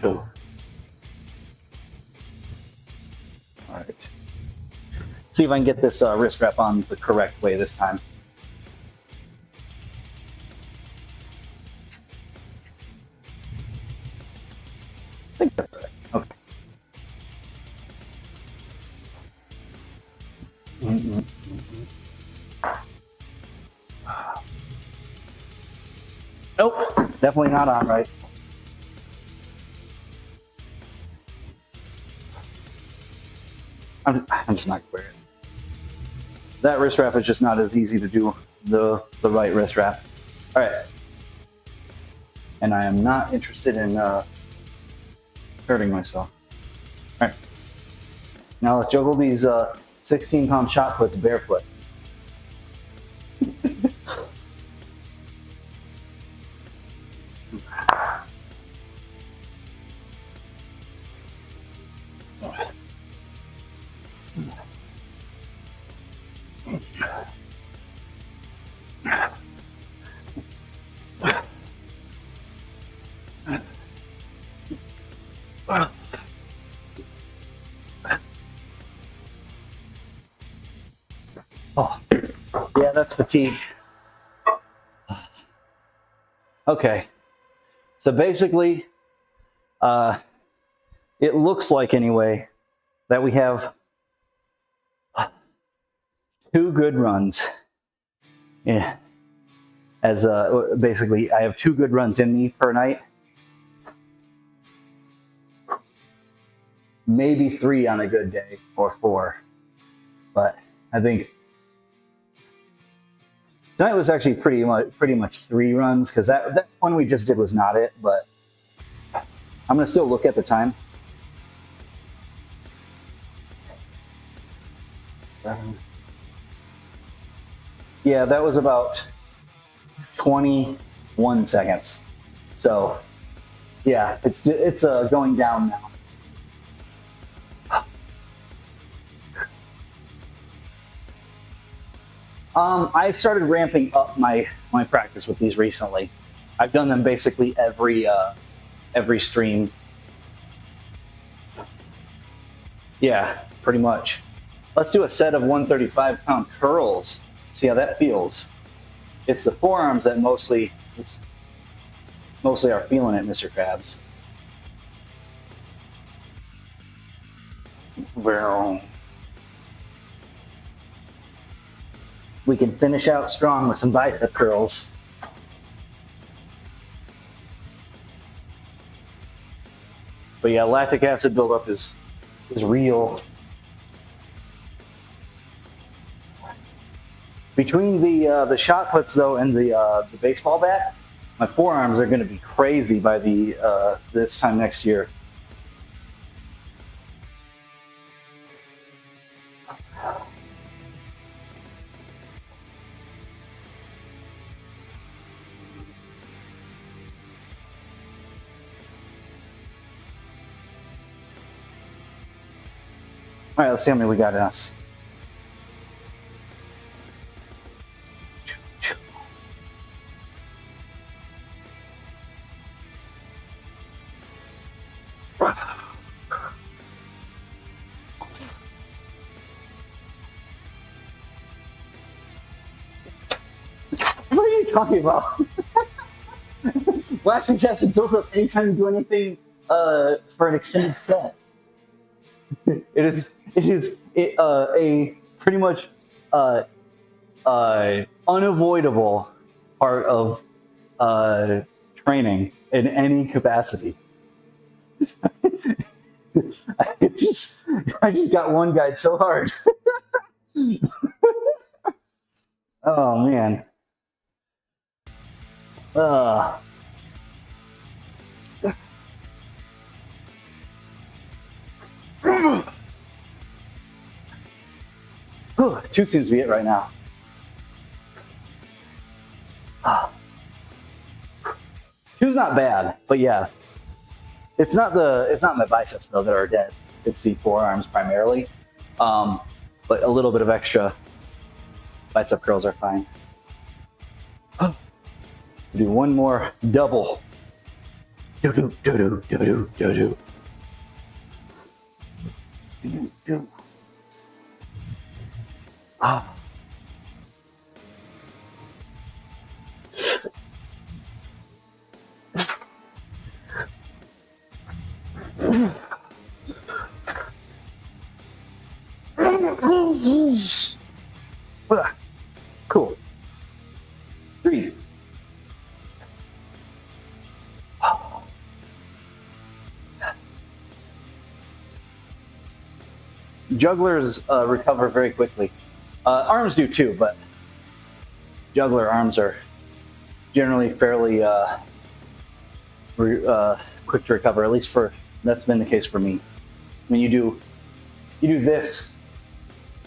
S1: All right. See if I can get this wrist wrap on the correct way this time. I think that's right. Okay. Nope, definitely not on right. I'm just not wearing it. That wrist wrap is just not as easy to do the right wrist wrap. All right. And I am not interested in hurting myself. All right. Now let's juggle these 16-pound shot puts barefoot. Oh, yeah, that's fatigue. Okay, so basically, it looks like anyway that we have 2 good runs. Yeah, as basically, I have 2 good runs in me per night. Maybe 3 on a good day, or 4, but I think tonight was actually pretty much 3 runs, because that one we just did was not it, but I'm gonna still look at the time. Yeah, that was about 21 seconds. So yeah, it's going down now. I've started ramping up my practice with these recently. I've done them basically every stream. Yeah, pretty much. Let's do a set of 135-pound curls. See how that feels. It's the forearms that mostly are feeling it, Mr. Krabs. We can finish out strong with some bicep curls. But yeah, lactic acid buildup is real. Between the shot puts though and the baseball bat, my forearms are going to be crazy by this time next year. All right, let's see how many we got in us. What are you talking about? Lactic acid builds up anytime you do anything for an extended set. It is a pretty much unavoidable part of training in any capacity. I just got one guy so hard. Oh man. Two seems to be it right now. Two's not bad, but yeah. It's not my biceps though that are dead. It's the forearms primarily. But a little bit of extra bicep curls are fine. Do one more double. Do-do, do-do, do-do, do-do. Do-do. Cool. 3. Jugglers recover very quickly. Arms do too, but juggler arms are generally fairly quick to recover. At least that's been the case for me. I mean, you do this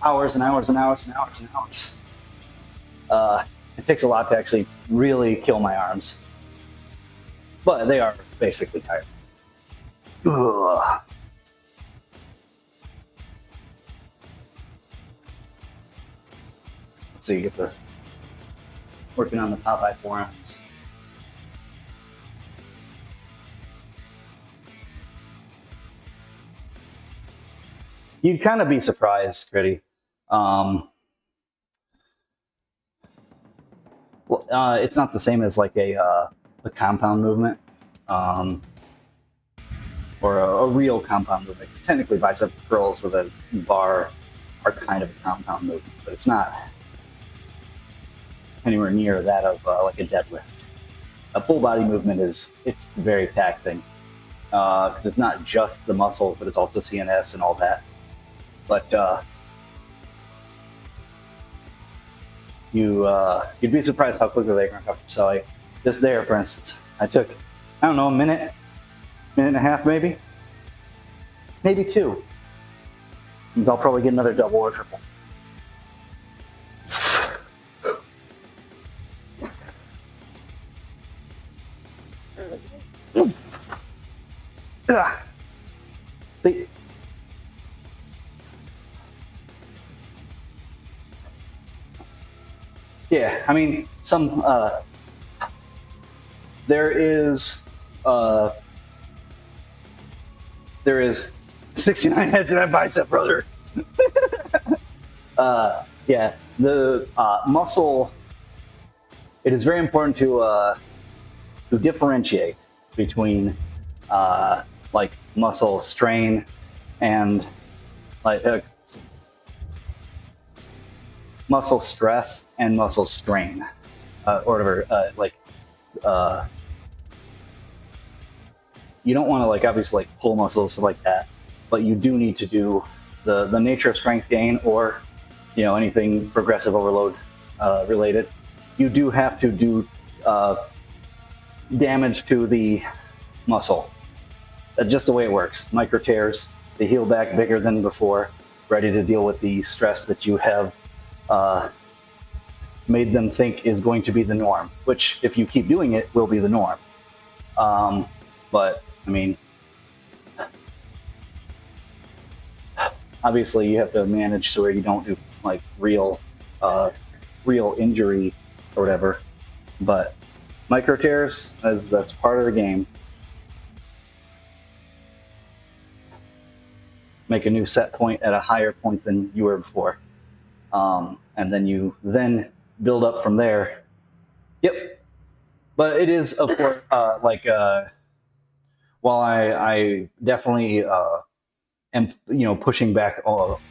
S1: hours and hours and hours and hours and hours. It takes a lot to actually really kill my arms, but they are basically tired. Ugh. So you get working on the Popeye forearms. You'd kind of be surprised, Gritty. It's not the same as like a compound movement, or a real compound movement. Because technically, bicep curls with a bar are kind of a compound movement, but it's not anywhere near that of like a deadlift. A full body movement it's very taxing because it's not just the muscle, but it's also CNS and all that. But you'd be surprised how quickly they can recover. So just there, for instance, I took, I don't know, a minute and a half, maybe 2. And I'll probably get another double or triple. Ugh. See? Yeah, I mean, there is uh, there is 69 heads in that bicep, brother. Yeah, the muscle. It is very important to differentiate between like muscle strain and like muscle stress and muscle strain, or whatever. You don't want to like obviously like pull muscles stuff like that, but you do need to do the nature of strength gain or anything progressive overload related. You do have to do damage to the muscle. That's just the way it works. Micro tears, they heal back bigger than before, ready to deal with the stress that you have made them think is going to be the norm, which if you keep doing it will be the norm. But I mean, obviously you have to manage so where you don't do like real injury or whatever. But micro tears, that's part of the game. Make a new set point at a higher point than you were before, and then you build up from there. Yep. But it is, of course, while I definitely am pushing back.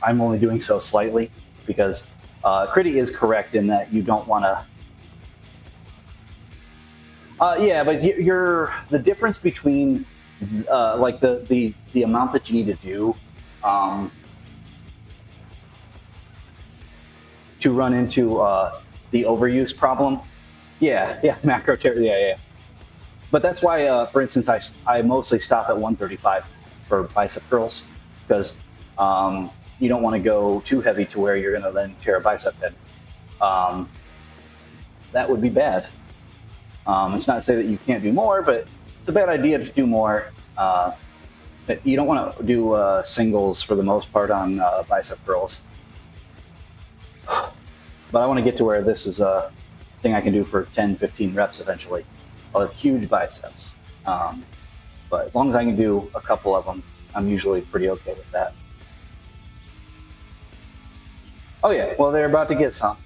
S1: I'm only doing so slightly because Critty is correct in that you don't want to. Yeah, but the difference between like the amount that you need to do to run into the overuse problem. Yeah, macro tear. Yeah. But that's why, for instance, I mostly stop at 135 for bicep curls because you don't want to go too heavy to where you're going to then tear a bicep tendon. That would be bad. It's not to say that you can't do more, but it's a bad idea to do more. But you don't want to do singles for the most part on bicep curls. But I want to get to where this is a thing I can do for 10, 15 reps eventually. I'll have huge biceps. But as long as I can do a couple of them, I'm usually pretty okay with that. Oh yeah, well they're about to get some.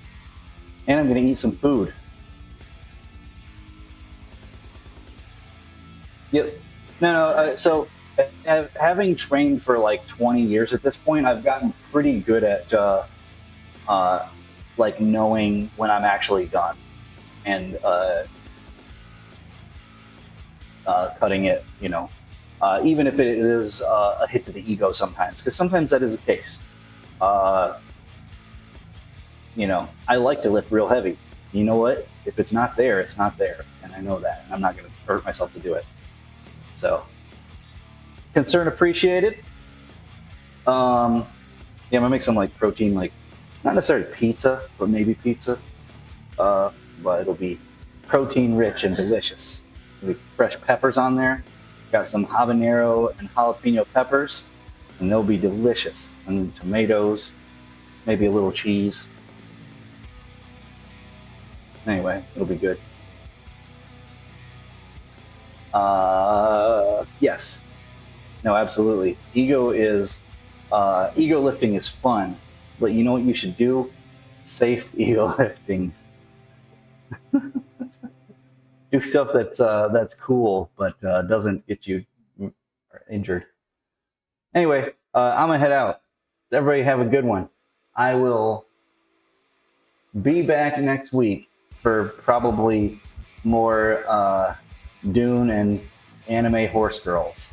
S1: And I'm going to eat some food. Yep. No. So having trained for like 20 years at this point, I've gotten pretty good at like knowing when I'm actually done and cutting it. Even if it is a hit to the ego sometimes, because sometimes that is the case. I like to lift real heavy. You know what? If it's not there, it's not there, and I know that. And I'm not going to hurt myself to do it. So, concern appreciated. I'm gonna make some like protein, like not necessarily pizza, but maybe pizza. But it'll be protein rich and delicious. There'll be fresh peppers on there. Got some habanero and jalapeno peppers, and they'll be delicious. And tomatoes, maybe a little cheese. Anyway, it'll be good. Yes. No, absolutely. Ego lifting is fun, but you know what you should do? Safe ego lifting. Do stuff that's cool, but doesn't get you injured. Anyway, I'm gonna head out. Everybody have a good one. I will be back next week for probably more Dune and anime horse girls.